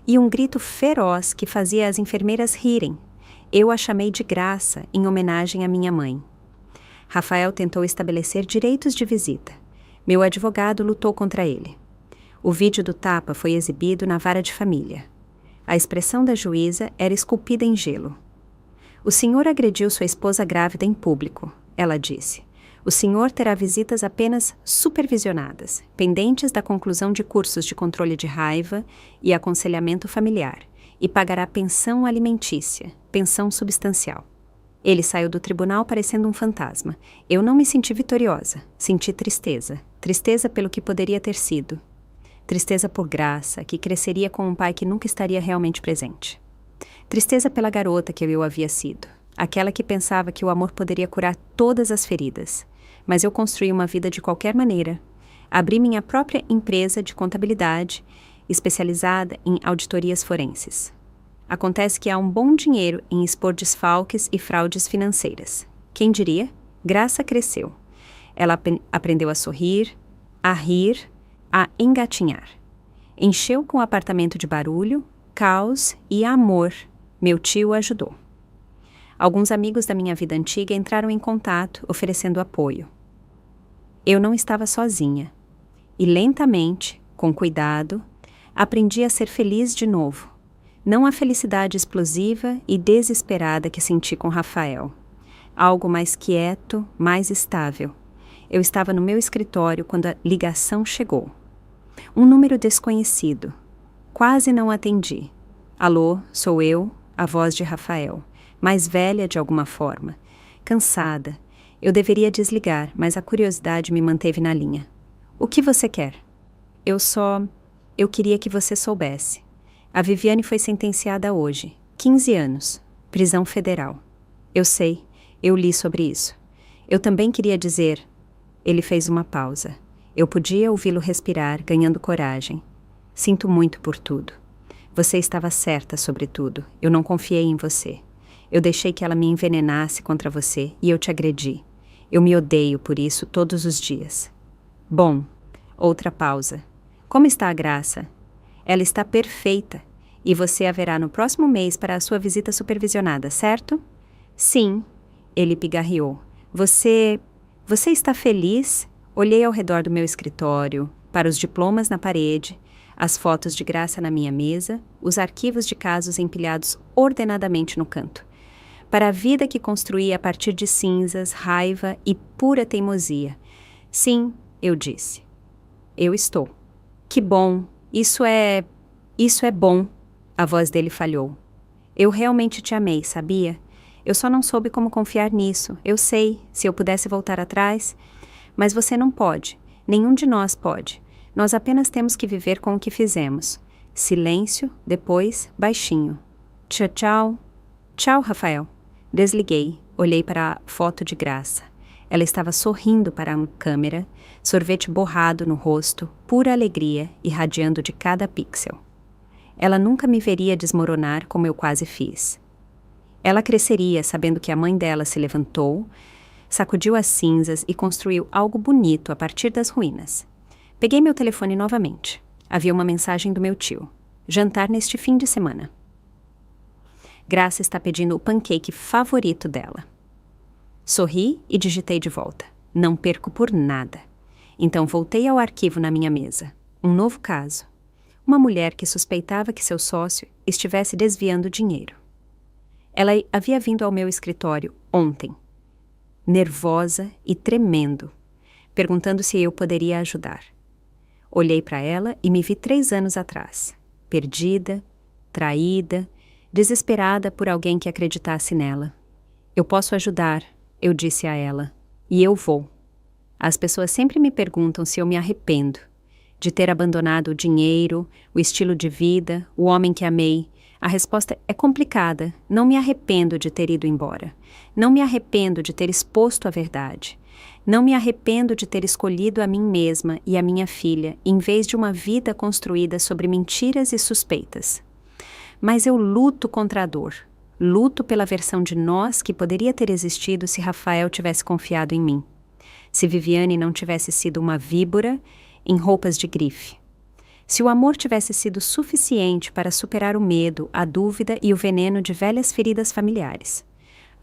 S1: e um grito feroz que fazia as enfermeiras rirem. Eu a chamei de Graça, em homenagem à minha mãe. Rafael tentou estabelecer direitos de visita. Meu advogado lutou contra ele. O vídeo do tapa foi exibido na vara de família. A expressão da juíza era esculpida em gelo. O senhor agrediu sua esposa grávida em público, ela disse. O senhor terá visitas apenas supervisionadas, pendentes da conclusão de cursos de controle de raiva e aconselhamento familiar, e pagará pensão alimentícia, pensão substancial. Ele saiu do tribunal parecendo um fantasma. Eu não me senti vitoriosa, senti tristeza. Tristeza pelo que poderia ter sido. Tristeza por Graça, que cresceria com um pai que nunca estaria realmente presente. Tristeza pela garota que eu havia sido, aquela que pensava que o amor poderia curar todas as feridas. Mas eu construí uma vida de qualquer maneira. Abri minha própria empresa de contabilidade, especializada em auditorias forenses. Acontece que há um bom dinheiro em expor desfalques e fraudes financeiras. Quem diria? Graça cresceu. Ela aprendeu a sorrir, a rir, a engatinhar. Encheu com o apartamento de barulho, caos e amor. Meu tio ajudou. Alguns amigos da minha vida antiga entraram em contato, oferecendo apoio. Eu não estava sozinha. E lentamente, com cuidado, aprendi a ser feliz de novo. Não a felicidade explosiva e desesperada que senti com Rafael. Algo mais quieto, mais estável. Eu estava no meu escritório quando a ligação chegou. Um número desconhecido. Quase não atendi. Alô, sou eu, a voz de Rafael. Mais velha de alguma forma. Cansada. Eu deveria desligar, mas a curiosidade me manteve na linha. O que você quer? Eu queria que você soubesse. A Viviane foi sentenciada hoje. 15 anos. Prisão federal. Eu sei. Eu li sobre isso. Eu também queria dizer... Ele fez uma pausa. Eu podia ouvi-lo respirar, ganhando coragem. Sinto muito por tudo. Você estava certa sobre tudo. Eu não confiei em você. Eu deixei que ela me envenenasse contra você e eu te agredi. Eu me odeio por isso todos os dias. Bom, outra pausa. Como está a Graça? Ela está perfeita. E você a verá no próximo mês para a sua visita supervisionada, certo? Sim, ele pigarreou. Você está feliz? Olhei ao redor do meu escritório, para os diplomas na parede, as fotos de Graça na minha mesa, os arquivos de casos empilhados ordenadamente no canto. Para a vida que construí a partir de cinzas, raiva e pura teimosia. Sim, eu disse. Eu estou. Que bom, isso é bom. A voz dele falhou. Eu realmente te amei, sabia? Eu só não soube como confiar nisso. Eu sei, se eu pudesse voltar atrás. Mas você não pode. Nenhum de nós pode. Nós apenas temos que viver com o que fizemos. Silêncio, depois, baixinho. Tchau, tchau. Tchau, Rafael. Desliguei, olhei para a foto de Graça. Ela estava sorrindo para a câmera, sorvete borrado no rosto, pura alegria irradiando de cada pixel. Ela nunca me veria desmoronar como eu quase fiz. Ela cresceria sabendo que a mãe dela se levantou, sacudiu as cinzas e construiu algo bonito a partir das ruínas. Peguei meu telefone novamente. Havia uma mensagem do meu tio. Jantar neste fim de semana. Graça está pedindo o pancake favorito dela. Sorri e digitei de volta. Não perco por nada. Então voltei ao arquivo na minha mesa. Um novo caso. Uma mulher que suspeitava que seu sócio estivesse desviando dinheiro. Ela havia vindo ao meu escritório ontem, nervosa e tremendo, perguntando se eu poderia ajudar. Olhei para ela e me vi 3 anos atrás, perdida, traída, desesperada por alguém que acreditasse nela. Eu posso ajudar, eu disse a ela, e eu vou. As pessoas sempre me perguntam se eu me arrependo de ter abandonado o dinheiro, o estilo de vida, o homem que amei. A resposta é complicada. Não me arrependo de ter ido embora. Não me arrependo de ter exposto a verdade. Não me arrependo de ter escolhido a mim mesma e a minha filha, em vez de uma vida construída sobre mentiras e suspeitas. Mas eu luto contra a dor. Luto pela versão de nós que poderia ter existido se Rafael tivesse confiado em mim. Se Viviane não tivesse sido uma víbora em roupas de grife. Se o amor tivesse sido suficiente para superar o medo, a dúvida e o veneno de velhas feridas familiares.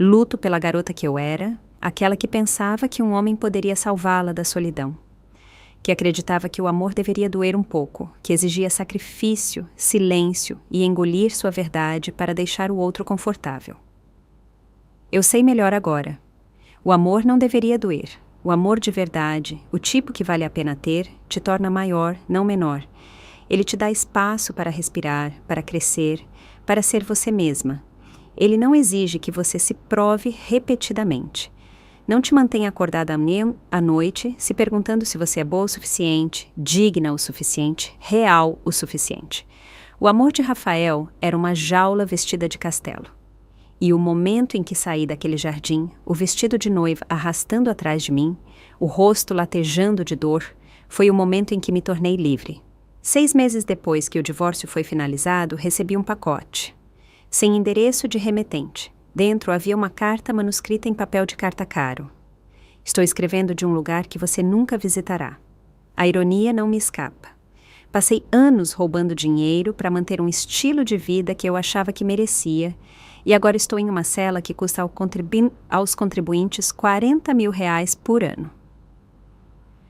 S1: Luto pela garota que eu era, aquela que pensava que um homem poderia salvá-la da solidão. Que acreditava que o amor deveria doer um pouco, que exigia sacrifício, silêncio e engolir sua verdade para deixar o outro confortável. Eu sei melhor agora. O amor não deveria doer. O amor de verdade, o tipo que vale a pena ter, te torna maior, não menor. Ele te dá espaço para respirar, para crescer, para ser você mesma. Ele não exige que você se prove repetidamente. Não te mantenha acordada à noite, se perguntando se você é boa o suficiente, digna o suficiente, real o suficiente. O amor de Rafael era uma jaula vestida de castelo. E o momento em que saí daquele jardim, o vestido de noiva arrastando atrás de mim, o rosto latejando de dor, foi o momento em que me tornei livre. 6 meses depois que o divórcio foi finalizado, recebi um pacote. Sem endereço de remetente. Dentro havia uma carta manuscrita em papel de carta caro. Estou escrevendo de um lugar que você nunca visitará. A ironia não me escapa. Passei anos roubando dinheiro para manter um estilo de vida que eu achava que merecia, e agora estou em uma cela que custa aos contribuintes R$40 mil por ano.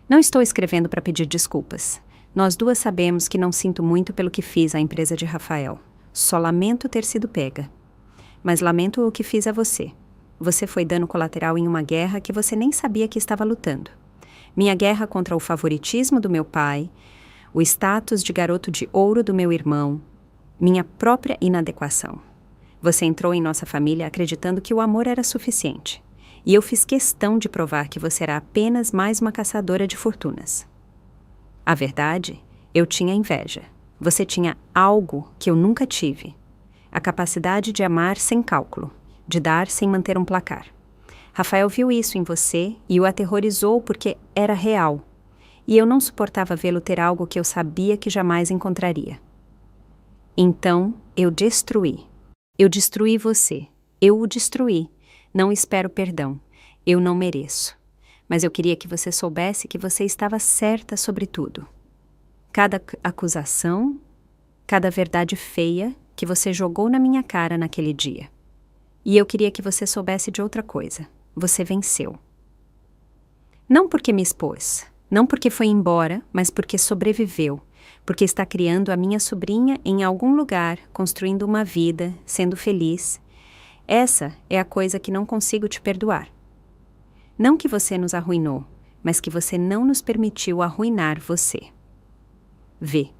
S1: Não estou escrevendo para pedir desculpas. Nós duas sabemos que não sinto muito pelo que fiz à empresa de Rafael. Só lamento ter sido pega. Mas lamento o que fiz a você. Você foi dano colateral em uma guerra que você nem sabia que estava lutando. Minha guerra contra o favoritismo do meu pai, o status de garoto de ouro do meu irmão, minha própria inadequação. Você entrou em nossa família acreditando que o amor era suficiente. E eu fiz questão de provar que você era apenas mais uma caçadora de fortunas. A verdade, eu tinha inveja. Você tinha algo que eu nunca tive. A capacidade de amar sem cálculo, de dar sem manter um placar. Rafael viu isso em você e o aterrorizou porque era real. E eu não suportava vê-lo ter algo que eu sabia que jamais encontraria. Então, eu destruí. Eu destruí você. Eu o destruí. Não espero perdão. Eu não mereço. Mas eu queria que você soubesse que você estava certa sobre tudo. Cada acusação, cada verdade feia que você jogou na minha cara naquele dia. E eu queria que você soubesse de outra coisa. Você venceu. Não porque me expôs, não porque foi embora, mas porque sobreviveu. Porque está criando a minha sobrinha em algum lugar, construindo uma vida, sendo feliz. Essa é a coisa que não consigo te perdoar. Não que você nos arruinou, mas que você não nos permitiu arruinar você. Vê.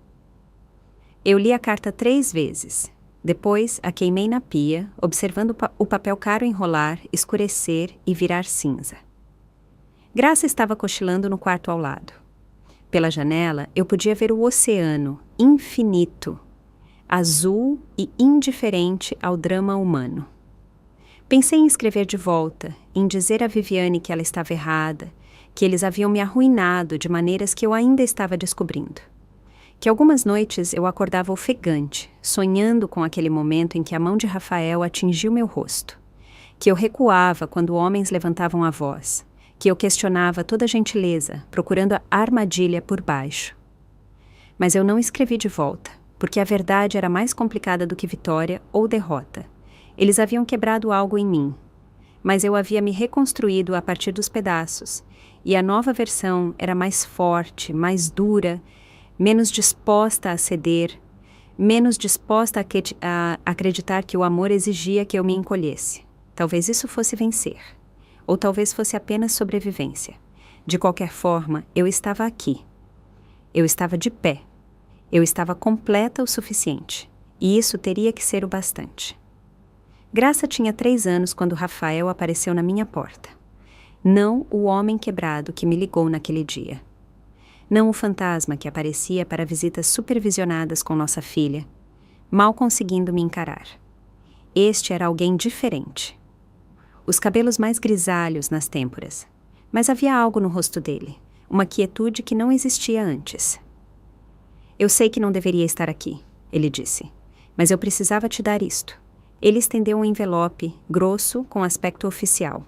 S1: Eu li a carta 3 vezes. Depois a queimei na pia, observando o papel caro enrolar, escurecer e virar cinza. Graça estava cochilando no quarto ao lado. Pela janela, eu podia ver o oceano, infinito, azul e indiferente ao drama humano. Pensei em escrever de volta, em dizer a Viviane que ela estava errada, que eles haviam me arruinado de maneiras que eu ainda estava descobrindo. Que algumas noites eu acordava ofegante, sonhando com aquele momento em que a mão de Rafael atingiu meu rosto. Que eu recuava quando homens levantavam a voz. Que eu questionava toda a gentileza, procurando a armadilha por baixo. Mas eu não escrevi de volta, porque a verdade era mais complicada do que vitória ou derrota. Eles haviam quebrado algo em mim, mas eu havia me reconstruído a partir dos pedaços, e a nova versão era mais forte, mais dura, menos disposta a ceder, menos disposta a acreditar que o amor exigia que eu me encolhesse. Talvez isso fosse vencer, ou talvez fosse apenas sobrevivência. De qualquer forma, eu estava aqui. Eu estava de pé. Eu estava completa o suficiente, e isso teria que ser o bastante. Graça tinha 3 anos quando Rafael apareceu na minha porta. Não o homem quebrado que me ligou naquele dia. Não o fantasma que aparecia para visitas supervisionadas com nossa filha, mal conseguindo me encarar. Este era alguém diferente. Os cabelos mais grisalhos nas têmporas, mas havia algo no rosto dele, uma quietude que não existia antes. Eu sei que não deveria estar aqui, ele disse, mas eu precisava te dar isto. Ele estendeu um envelope, grosso, com aspecto oficial.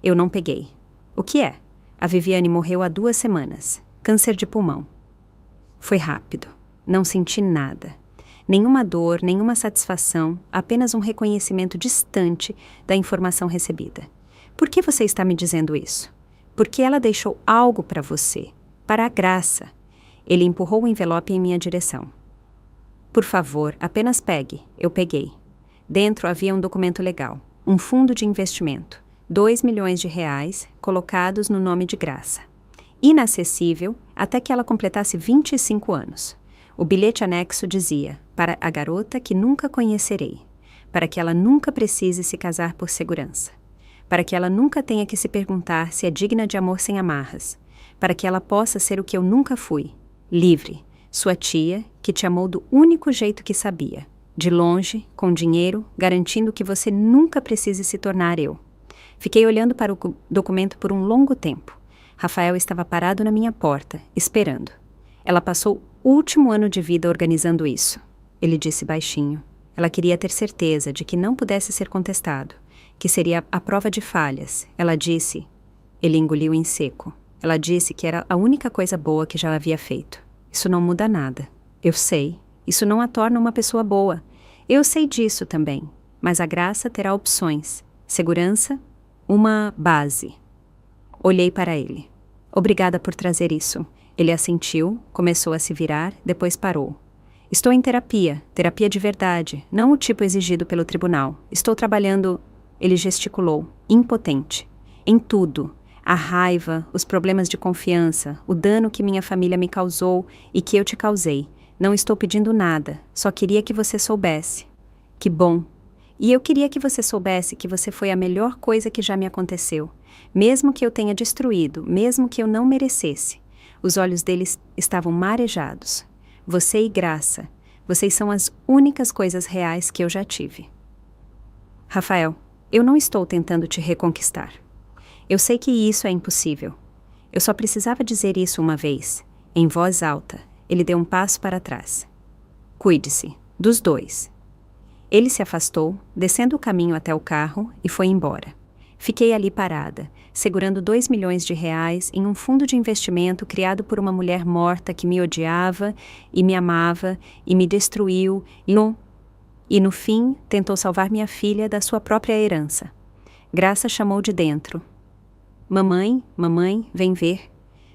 S1: Eu não peguei. O que é? A Viviane morreu há 2 semanas. Câncer de pulmão. Foi rápido. Não senti nada. Nenhuma dor, nenhuma satisfação, apenas um reconhecimento distante da informação recebida. Por que você está me dizendo isso? Porque ela deixou algo para você, para a Graça. Ele empurrou o envelope em minha direção. Por favor, apenas pegue. Eu peguei. Dentro havia um documento legal, um fundo de investimento, 2 milhões de reais colocados no nome de Graça. Inacessível até que ela completasse 25 anos. O bilhete anexo dizia, para a garota que nunca conhecerei, para que ela nunca precise se casar por segurança, para que ela nunca tenha que se perguntar se é digna de amor sem amarras, para que ela possa ser o que eu nunca fui, livre, sua tia, que te amou do único jeito que sabia, de longe, com dinheiro, garantindo que você nunca precise se tornar eu. Fiquei olhando para o documento por um longo tempo. Rafael estava parado na minha porta, esperando. Ela passou o último ano de vida organizando isso, ele disse baixinho. Ela queria ter certeza de que não pudesse ser contestado, que seria a prova de falhas. Ela disse... Ele engoliu em seco. Ela disse que era a única coisa boa que já havia feito. Isso não muda nada. Eu sei. Isso não a torna uma pessoa boa. Eu sei disso também. Mas a Graça terá opções. Segurança, uma base. Olhei para ele. Obrigada por trazer isso. Ele assentiu, começou a se virar, depois parou. Estou em terapia de verdade, não o tipo exigido pelo tribunal. Estou trabalhando... Ele gesticulou, impotente. Em tudo. A raiva, os problemas de confiança, o dano que minha família me causou e que eu te causei. Não estou pedindo nada, só queria que você soubesse. Que bom. E eu queria que você soubesse que você foi a melhor coisa que já me aconteceu. Mesmo que eu tenha destruído, mesmo que eu não merecesse. Os olhos deles estavam marejados. Você e Graça, vocês são as únicas coisas reais que eu já tive. Rafael, eu não estou tentando te reconquistar. Eu sei que isso é impossível. Eu só precisava dizer isso uma vez. Em voz alta, ele deu um passo para trás. Cuide-se, dos 2. Ele se afastou, descendo o caminho até o carro e foi embora. Fiquei ali parada, segurando 2 milhões de reais em um fundo de investimento criado por uma mulher morta que me odiava e me amava e me destruiu e no fim tentou salvar minha filha da sua própria herança. Graça chamou de dentro. Mamãe, vem ver.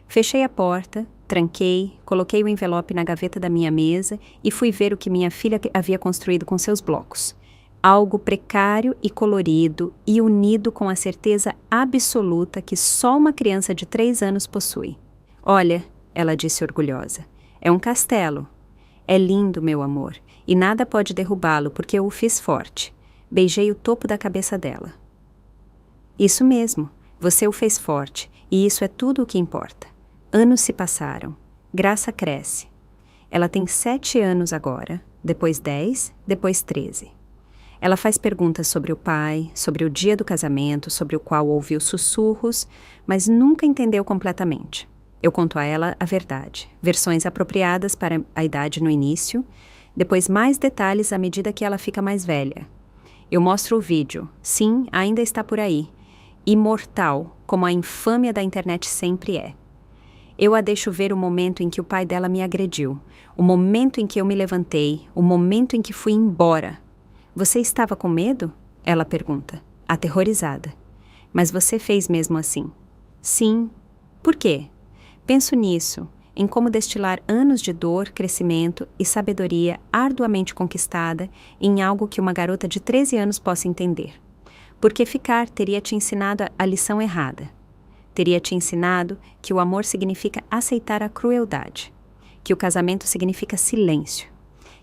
S1: Fechei a porta, tranquei, coloquei o envelope na gaveta da minha mesa e fui ver o que minha filha havia construído com seus blocos. Algo precário e colorido e unido com a certeza absoluta que só uma criança de 3 anos possui. Olha, ela disse orgulhosa, é um castelo. É lindo, meu amor, e nada pode derrubá-lo porque eu o fiz forte. Beijei o topo da cabeça dela. Isso mesmo, você o fez forte, e isso é tudo o que importa. Anos se passaram. Graça cresce. Ela tem 7 anos agora, depois 10, depois 13. Ela faz perguntas sobre o pai, sobre o dia do casamento, sobre o qual ouviu sussurros, mas nunca entendeu completamente. Eu conto a ela a verdade, versões apropriadas para a idade no início, depois mais detalhes à medida que ela fica mais velha. Eu mostro o vídeo. Sim, ainda está por aí. Imortal, como a infâmia da internet sempre é. Eu a deixo ver o momento em que o pai dela me agrediu, o momento em que eu me levantei, o momento em que fui embora. Você estava com medo? Ela pergunta, aterrorizada. Mas você fez mesmo assim? Sim. Por quê? Penso nisso, em como destilar anos de dor, crescimento e sabedoria arduamente conquistada em algo que uma garota de 13 anos possa entender. Porque ficar teria te ensinado a lição errada. Teria te ensinado que o amor significa aceitar a crueldade, que o casamento significa silêncio,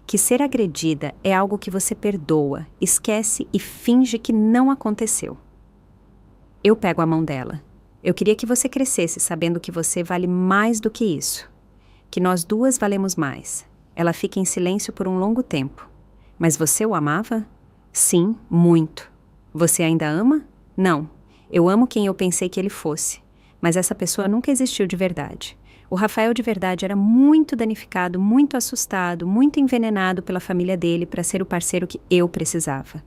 S1: que ser agredida é algo que você perdoa, esquece e finge que não aconteceu. Eu pego a mão dela. Eu queria que você crescesse sabendo que você vale mais do que isso, que nós duas valemos mais. Ela fica em silêncio por um longo tempo. Mas você o amava? Sim, muito. Você ainda ama? Não. Eu amo quem eu pensei que ele fosse. Mas essa pessoa nunca existiu de verdade. O Rafael de verdade era muito danificado, muito assustado, muito envenenado pela família dele para ser o parceiro que eu precisava.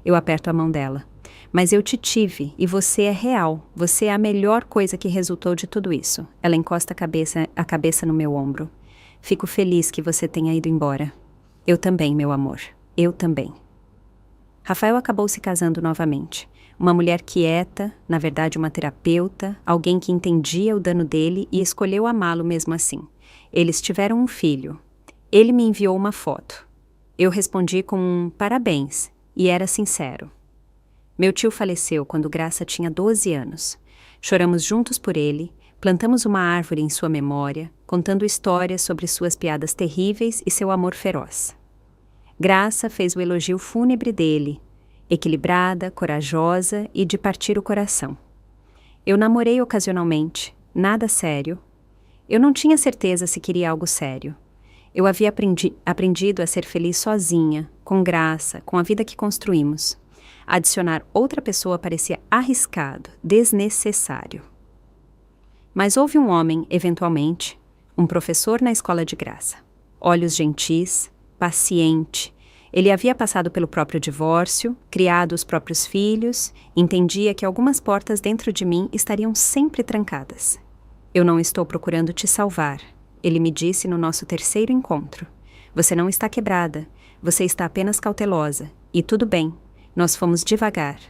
S1: Eu aperto a mão dela. Mas eu te tive e você é real. Você é a melhor coisa que resultou de tudo isso. Ela encosta a cabeça no meu ombro. Fico feliz que você tenha ido embora. Eu também, meu amor. Eu também. Rafael acabou se casando novamente. Uma mulher quieta, na verdade uma terapeuta, alguém que entendia o dano dele e escolheu amá-lo mesmo assim. Eles tiveram um filho. Ele me enviou uma foto. Eu respondi com um parabéns e era sincero. Meu tio faleceu quando Graça tinha 12 anos. Choramos juntos por ele, plantamos uma árvore em sua memória, contando histórias sobre suas piadas terríveis e seu amor feroz. Graça fez o elogio fúnebre dele, equilibrada, corajosa e de partir o coração. Eu namorei ocasionalmente, nada sério. Eu não tinha certeza se queria algo sério. Eu havia aprendido a ser feliz sozinha, com Graça, com a vida que construímos. Adicionar outra pessoa parecia arriscado, desnecessário. Mas houve um homem, eventualmente, um professor na escola de Graça. Olhos gentis, paciente. Ele havia passado pelo próprio divórcio, criado os próprios filhos, entendia que algumas portas dentro de mim estariam sempre trancadas. Eu não estou procurando te salvar, ele me disse no nosso terceiro encontro. Você não está quebrada, você está apenas cautelosa, e tudo bem. Nós fomos devagar,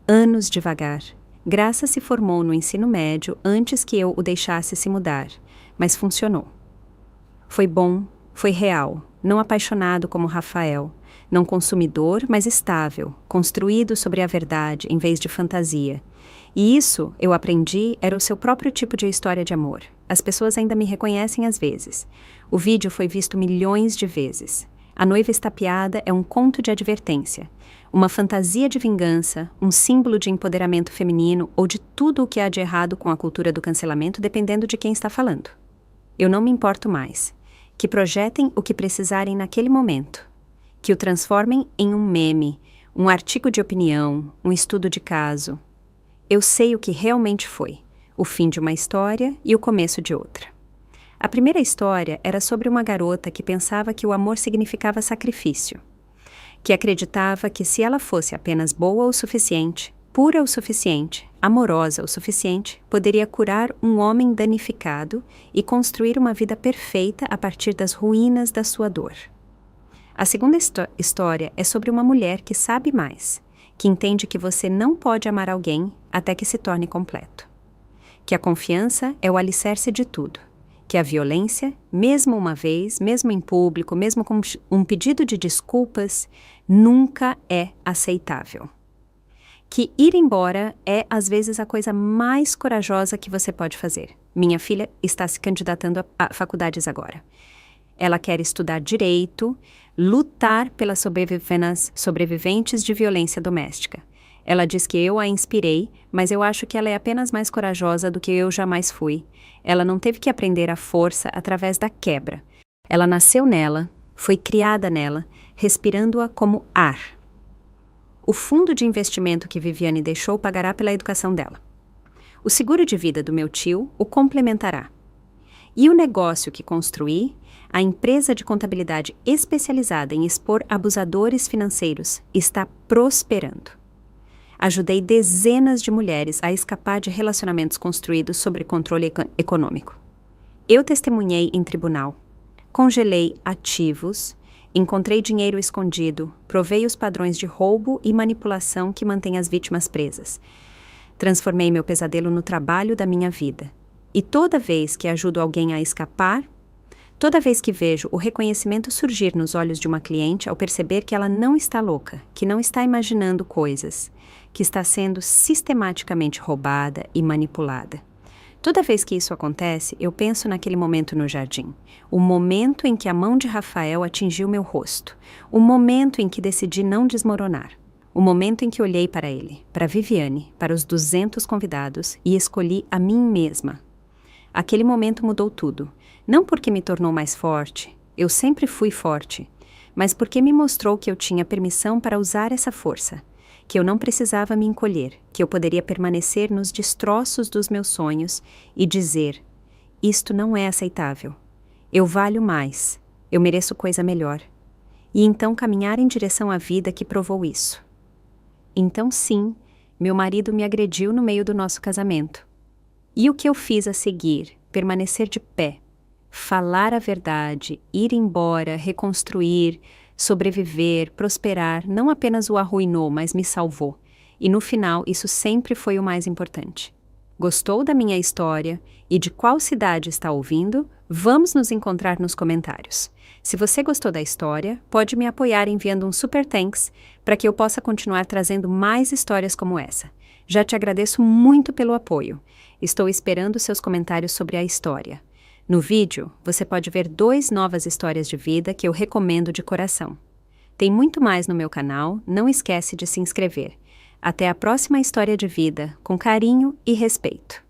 S1: anos devagar. Graça se formou no ensino médio antes que eu o deixasse se mudar, mas funcionou. Foi bom, foi real, não apaixonado como Rafael, não consumidor, mas estável, construído sobre a verdade em vez de fantasia. E isso, eu aprendi, era o seu próprio tipo de história de amor. As pessoas ainda me reconhecem às vezes. O vídeo foi visto milhões de vezes. A noiva estapeada é um conto de advertência, uma fantasia de vingança, um símbolo de empoderamento feminino ou de tudo o que há de errado com a cultura do cancelamento, dependendo de quem está falando. Eu não me importo mais. Que projetem o que precisarem naquele momento. Que o transformem em um meme, um artigo de opinião, um estudo de caso. Eu sei o que realmente foi, o fim de uma história e o começo de outra. A primeira história era sobre uma garota que pensava que o amor significava sacrifício, que acreditava que se ela fosse apenas boa o suficiente, pura o suficiente, amorosa o suficiente, poderia curar um homem danificado e construir uma vida perfeita a partir das ruínas da sua dor. A segunda história é sobre uma mulher que sabe mais, que entende que você não pode amar alguém até que se torne completo, que a confiança é o alicerce de tudo, que a violência, mesmo uma vez, mesmo em público, mesmo com um pedido de desculpas, nunca é aceitável. Que ir embora é, às vezes, a coisa mais corajosa que você pode fazer. Minha filha está se candidatando a faculdades agora. Ela quer estudar direito, lutar pelas sobreviventes de violência doméstica. Ela diz que eu a inspirei, mas eu acho que ela é apenas mais corajosa do que eu jamais fui. Ela não teve que aprender a força através da quebra. Ela nasceu nela, foi criada nela, respirando-a como ar. O fundo de investimento que Viviane deixou pagará pela educação dela. O seguro de vida do meu tio o complementará. E o negócio que construí, a empresa de contabilidade especializada em expor abusadores financeiros, está prosperando. Ajudei dezenas de mulheres a escapar de relacionamentos construídos sob controle econômico. Eu testemunhei em tribunal. Congelei ativos, encontrei dinheiro escondido, provei os padrões de roubo e manipulação que mantêm as vítimas presas. Transformei meu pesadelo no trabalho da minha vida. E toda vez que ajudo alguém a escapar, toda vez que vejo o reconhecimento surgir nos olhos de uma cliente ao perceber que ela não está louca, que não está imaginando coisas, que está sendo sistematicamente roubada e manipulada. Toda vez que isso acontece, eu penso naquele momento no jardim. O momento em que a mão de Rafael atingiu meu rosto. O momento em que decidi não desmoronar. O momento em que olhei para ele, para Viviane, para os 200 convidados e escolhi a mim mesma. Aquele momento mudou tudo. Não porque me tornou mais forte, eu sempre fui forte, mas porque me mostrou que eu tinha permissão para usar essa força, que eu não precisava me encolher, que eu poderia permanecer nos destroços dos meus sonhos e dizer: isto não é aceitável. Eu valho mais, eu mereço coisa melhor. E então caminhar em direção à vida que provou isso. Então sim, meu marido me agrediu no meio do nosso casamento. E o que eu fiz a seguir? Permanecer de pé, falar a verdade, ir embora, reconstruir, sobreviver, prosperar, não apenas o arruinou, mas me salvou. E no final, isso sempre foi o mais importante. Gostou da minha história e de qual cidade está ouvindo? Vamos nos encontrar nos comentários. Se você gostou da história, pode me apoiar enviando um super thanks para que eu possa continuar trazendo mais histórias como essa. Já te agradeço muito pelo apoio. Estou esperando seus comentários sobre a história. No vídeo, você pode ver 2 novas histórias de vida que eu recomendo de coração. Tem muito mais no meu canal, não esquece de se inscrever. Até a próxima história de vida, com carinho e respeito.